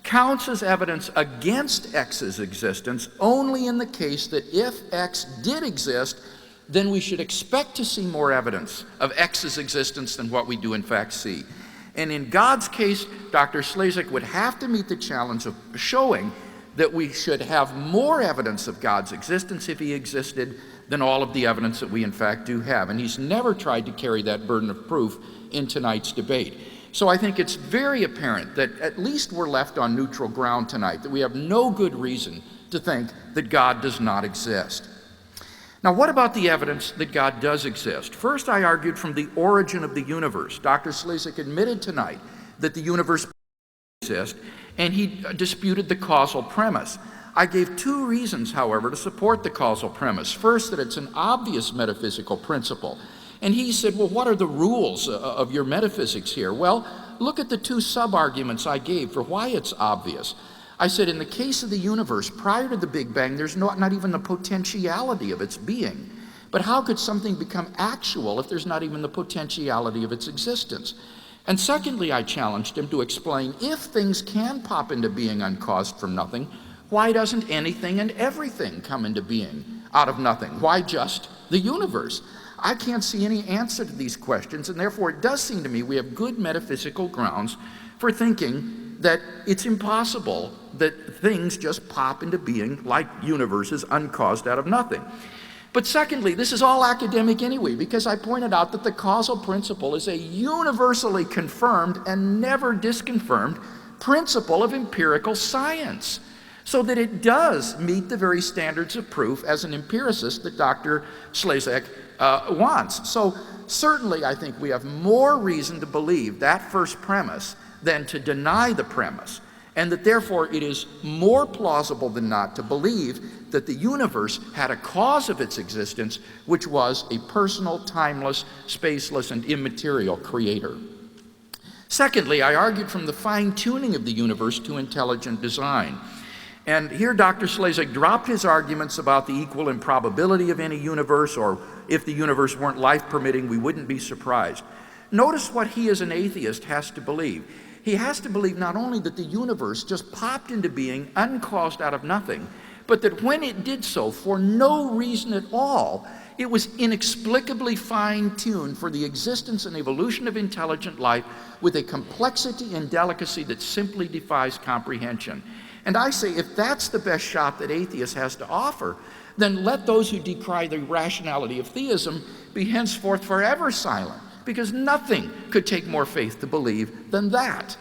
counts as evidence against X's existence only in the case that if X did exist, then we should expect to see more evidence of X's existence than what we do in fact see. And in God's case, Dr. Slezak would have to meet the challenge of showing that we should have more evidence of God's existence if he existed than all of the evidence that we in fact do have. And he's never tried to carry that burden of proof in tonight's debate. So I think it's very apparent that at least we're left on neutral ground tonight, that we have no good reason to think that God does not exist. Now, what about the evidence that God does exist? First, I argued from the origin of the universe. Dr. Slezak admitted tonight that the universe exists, and he disputed the causal premise. I gave 2 reasons, however, to support the causal premise. First, that it's an obvious metaphysical principle. And he said, well, what are the rules of your metaphysics here? Well, look at the 2 sub-arguments I gave for why it's obvious. I said, in the case of the universe, prior to the Big Bang, there's not even the potentiality of its being. But how could something become actual if there's not even the potentiality of its existence? And secondly, I challenged him to explain, if things can pop into being uncaused from nothing, why doesn't anything and everything come into being out of nothing? Why just the universe? I can't see any answer to these questions, and therefore it does seem to me we have good metaphysical grounds for thinking that it's impossible that things just pop into being like universes uncaused out of nothing. But secondly, this is all academic anyway, because I pointed out that the causal principle is a universally confirmed and never disconfirmed principle of empirical science, so that it does meet the very standards of proof as an empiricist that Dr. Slezak wants. So certainly I think we have more reason to believe that first premise than to deny the premise, and that therefore it is more plausible than not to believe that the universe had a cause of its existence, which was a personal, timeless, spaceless, and immaterial creator. Secondly, I argued from the fine-tuning of the universe to intelligent design. And here Dr. Slezak dropped his arguments about the equal improbability of any universe, or if the universe weren't life-permitting, we wouldn't be surprised. Notice what he as an atheist has to believe. He has to believe not only that the universe just popped into being uncaused out of nothing, but that when it did so, for no reason at all, it was inexplicably fine-tuned for the existence and evolution of intelligent life with a complexity and delicacy that simply defies comprehension. And I say, if that's the best shot that atheist has to offer, then let those who decry the rationality of theism be henceforth forever silent, because nothing could take more faith to believe than that.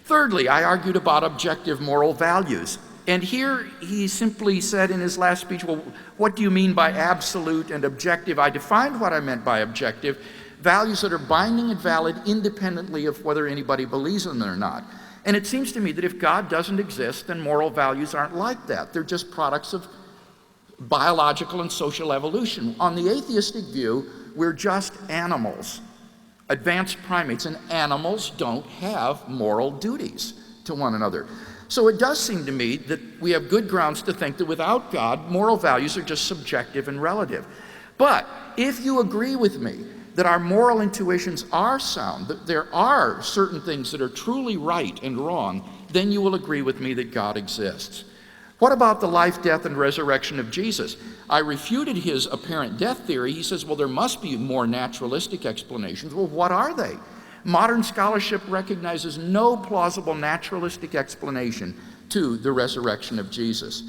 Thirdly, I argued about objective moral values. And here he simply said in his last speech, well, what do you mean by absolute and objective? I defined what I meant by objective, values that are binding and valid independently of whether anybody believes in them or not. And it seems to me that if God doesn't exist, then moral values aren't like that. They're just products of biological and social evolution. On the atheistic view, we're just animals, advanced primates, and animals don't have moral duties to one another. So it does seem to me that we have good grounds to think that without God, moral values are just subjective and relative. But if you agree with me that our moral intuitions are sound, that there are certain things that are truly right and wrong, then you will agree with me that God exists. What about the life, death, and resurrection of Jesus? I refuted his apparent death theory. He says, well, there must be more naturalistic explanations. Well, what are they? Modern scholarship recognizes no plausible naturalistic explanation to the resurrection of Jesus.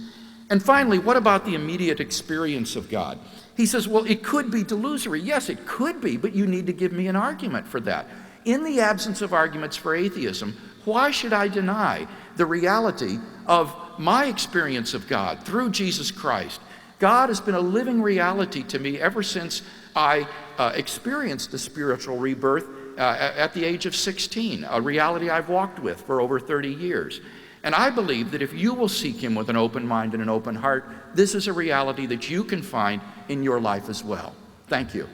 And finally, what about the immediate experience of God? He says, well, it could be delusory. Yes, it could be, but you need to give me an argument for that. In the absence of arguments for atheism, why should I deny the reality of my experience of God through Jesus Christ? God has been a living reality to me ever since I experienced the spiritual rebirth at the age of 16, a reality I've walked with for over 30 years. And I believe that if you will seek him with an open mind and an open heart, this is a reality that you can find in your life as well. Thank you.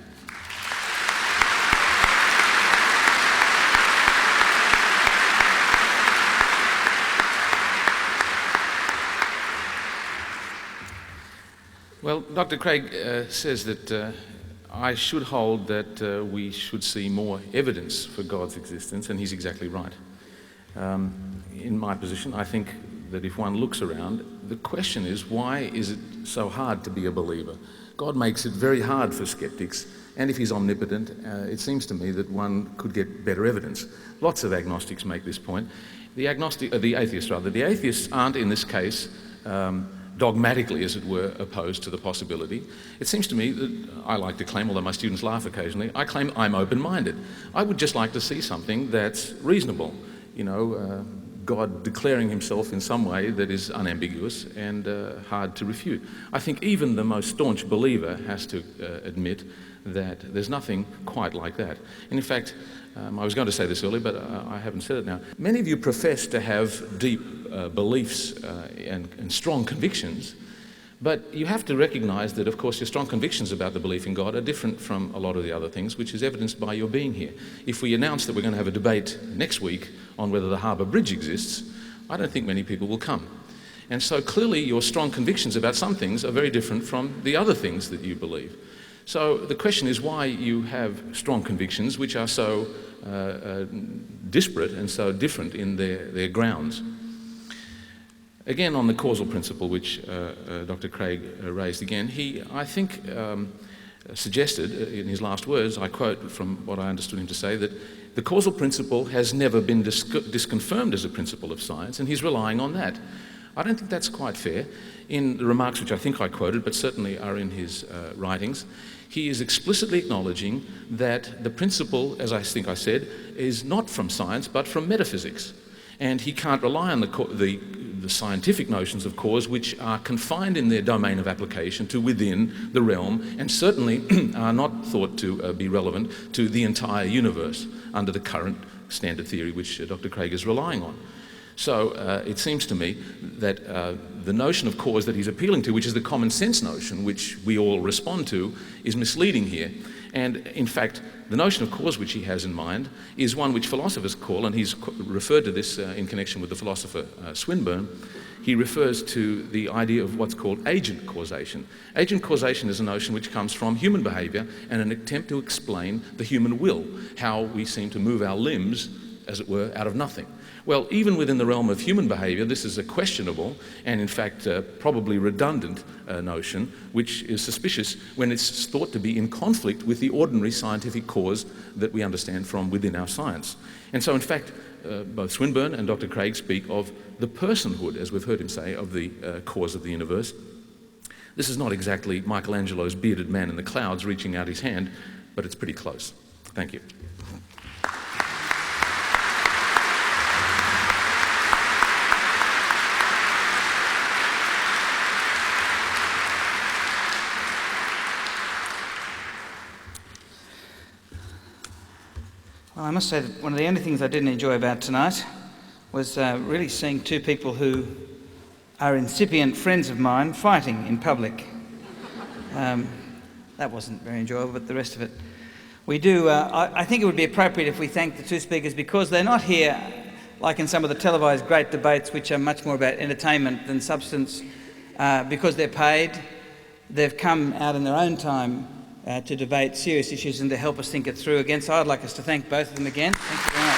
Well, Dr. Craig says that I should hold that we should see more evidence for God's existence, and he's exactly right. In my position, I think that if one looks around, the question is, why is it so hard to be a believer? God makes it very hard for skeptics, and if he's omnipotent, it seems to me that one could get better evidence. Lots of agnostics make this point. The atheists aren't in this case dogmatically, as it were, opposed to the possibility. It seems to me that I like to claim, although my students laugh occasionally, I claim I'm open-minded. I would just like to see something that's reasonable. God declaring himself in some way that is unambiguous and hard to refute. I think even the most staunch believer has to admit that there's nothing quite like that. And in fact, I was going to say this earlier, but I haven't said it now. Many of you profess to have deep beliefs and strong convictions, but you have to recognize that, of course, your strong convictions about the belief in God are different from a lot of the other things, which is evidenced by your being here. If we announce that we're going to have a debate next week on whether the Harbour Bridge exists, I don't think many people will come. And so clearly your strong convictions about some things are very different from the other things that you believe. So the question is why you have strong convictions which are so disparate and so different in their grounds. Again, on the causal principle, which Dr. Craig raised again, he, I think, suggested in his last words, I quote from what I understood him to say, that the causal principle has never been disconfirmed as a principle of science, and he's relying on that. I don't think that's quite fair. In the remarks which I think I quoted, but certainly are in his writings, he is explicitly acknowledging that the principle, as I think I said, is not from science, but from metaphysics. And he can't rely on the scientific notions of cause, which are confined in their domain of application to within the realm, and certainly are not thought to be relevant to the entire universe under the current standard theory which Dr. Craig is relying on. So it seems to me that the notion of cause that he's appealing to, which is the common sense notion which we all respond to, is misleading here. And in fact, the notion of cause which he has in mind is one which philosophers call, and he's referred to this in connection with the philosopher Swinburne, he refers to the idea of what's called agent causation. Agent causation is a notion which comes from human behaviour and an attempt to explain the human will, how we seem to move our limbs, as it were, out of nothing. Well, even within the realm of human behaviour, this is a questionable and, in fact, probably redundant notion, which is suspicious when it's thought to be in conflict with the ordinary scientific cause that we understand from within our science. And so, in fact, both Swinburne and Dr. Craig speak of the personhood, as we've heard him say, of the cause of the universe. This is not exactly Michelangelo's bearded man in the clouds reaching out his hand, but it's pretty close. Thank you. must say that one of the only things I didn't enjoy about tonight was really seeing two people who are incipient friends of mine fighting in public. That wasn't very enjoyable, but the rest of it. We do, I think it would be appropriate if we thank the two speakers because they're not here like in some of the televised great debates which are much more about entertainment than substance. Because they're paid, they've come out in their own time to debate serious issues and to help us think it through again. So I'd like us to thank both of them again. Thank you very much.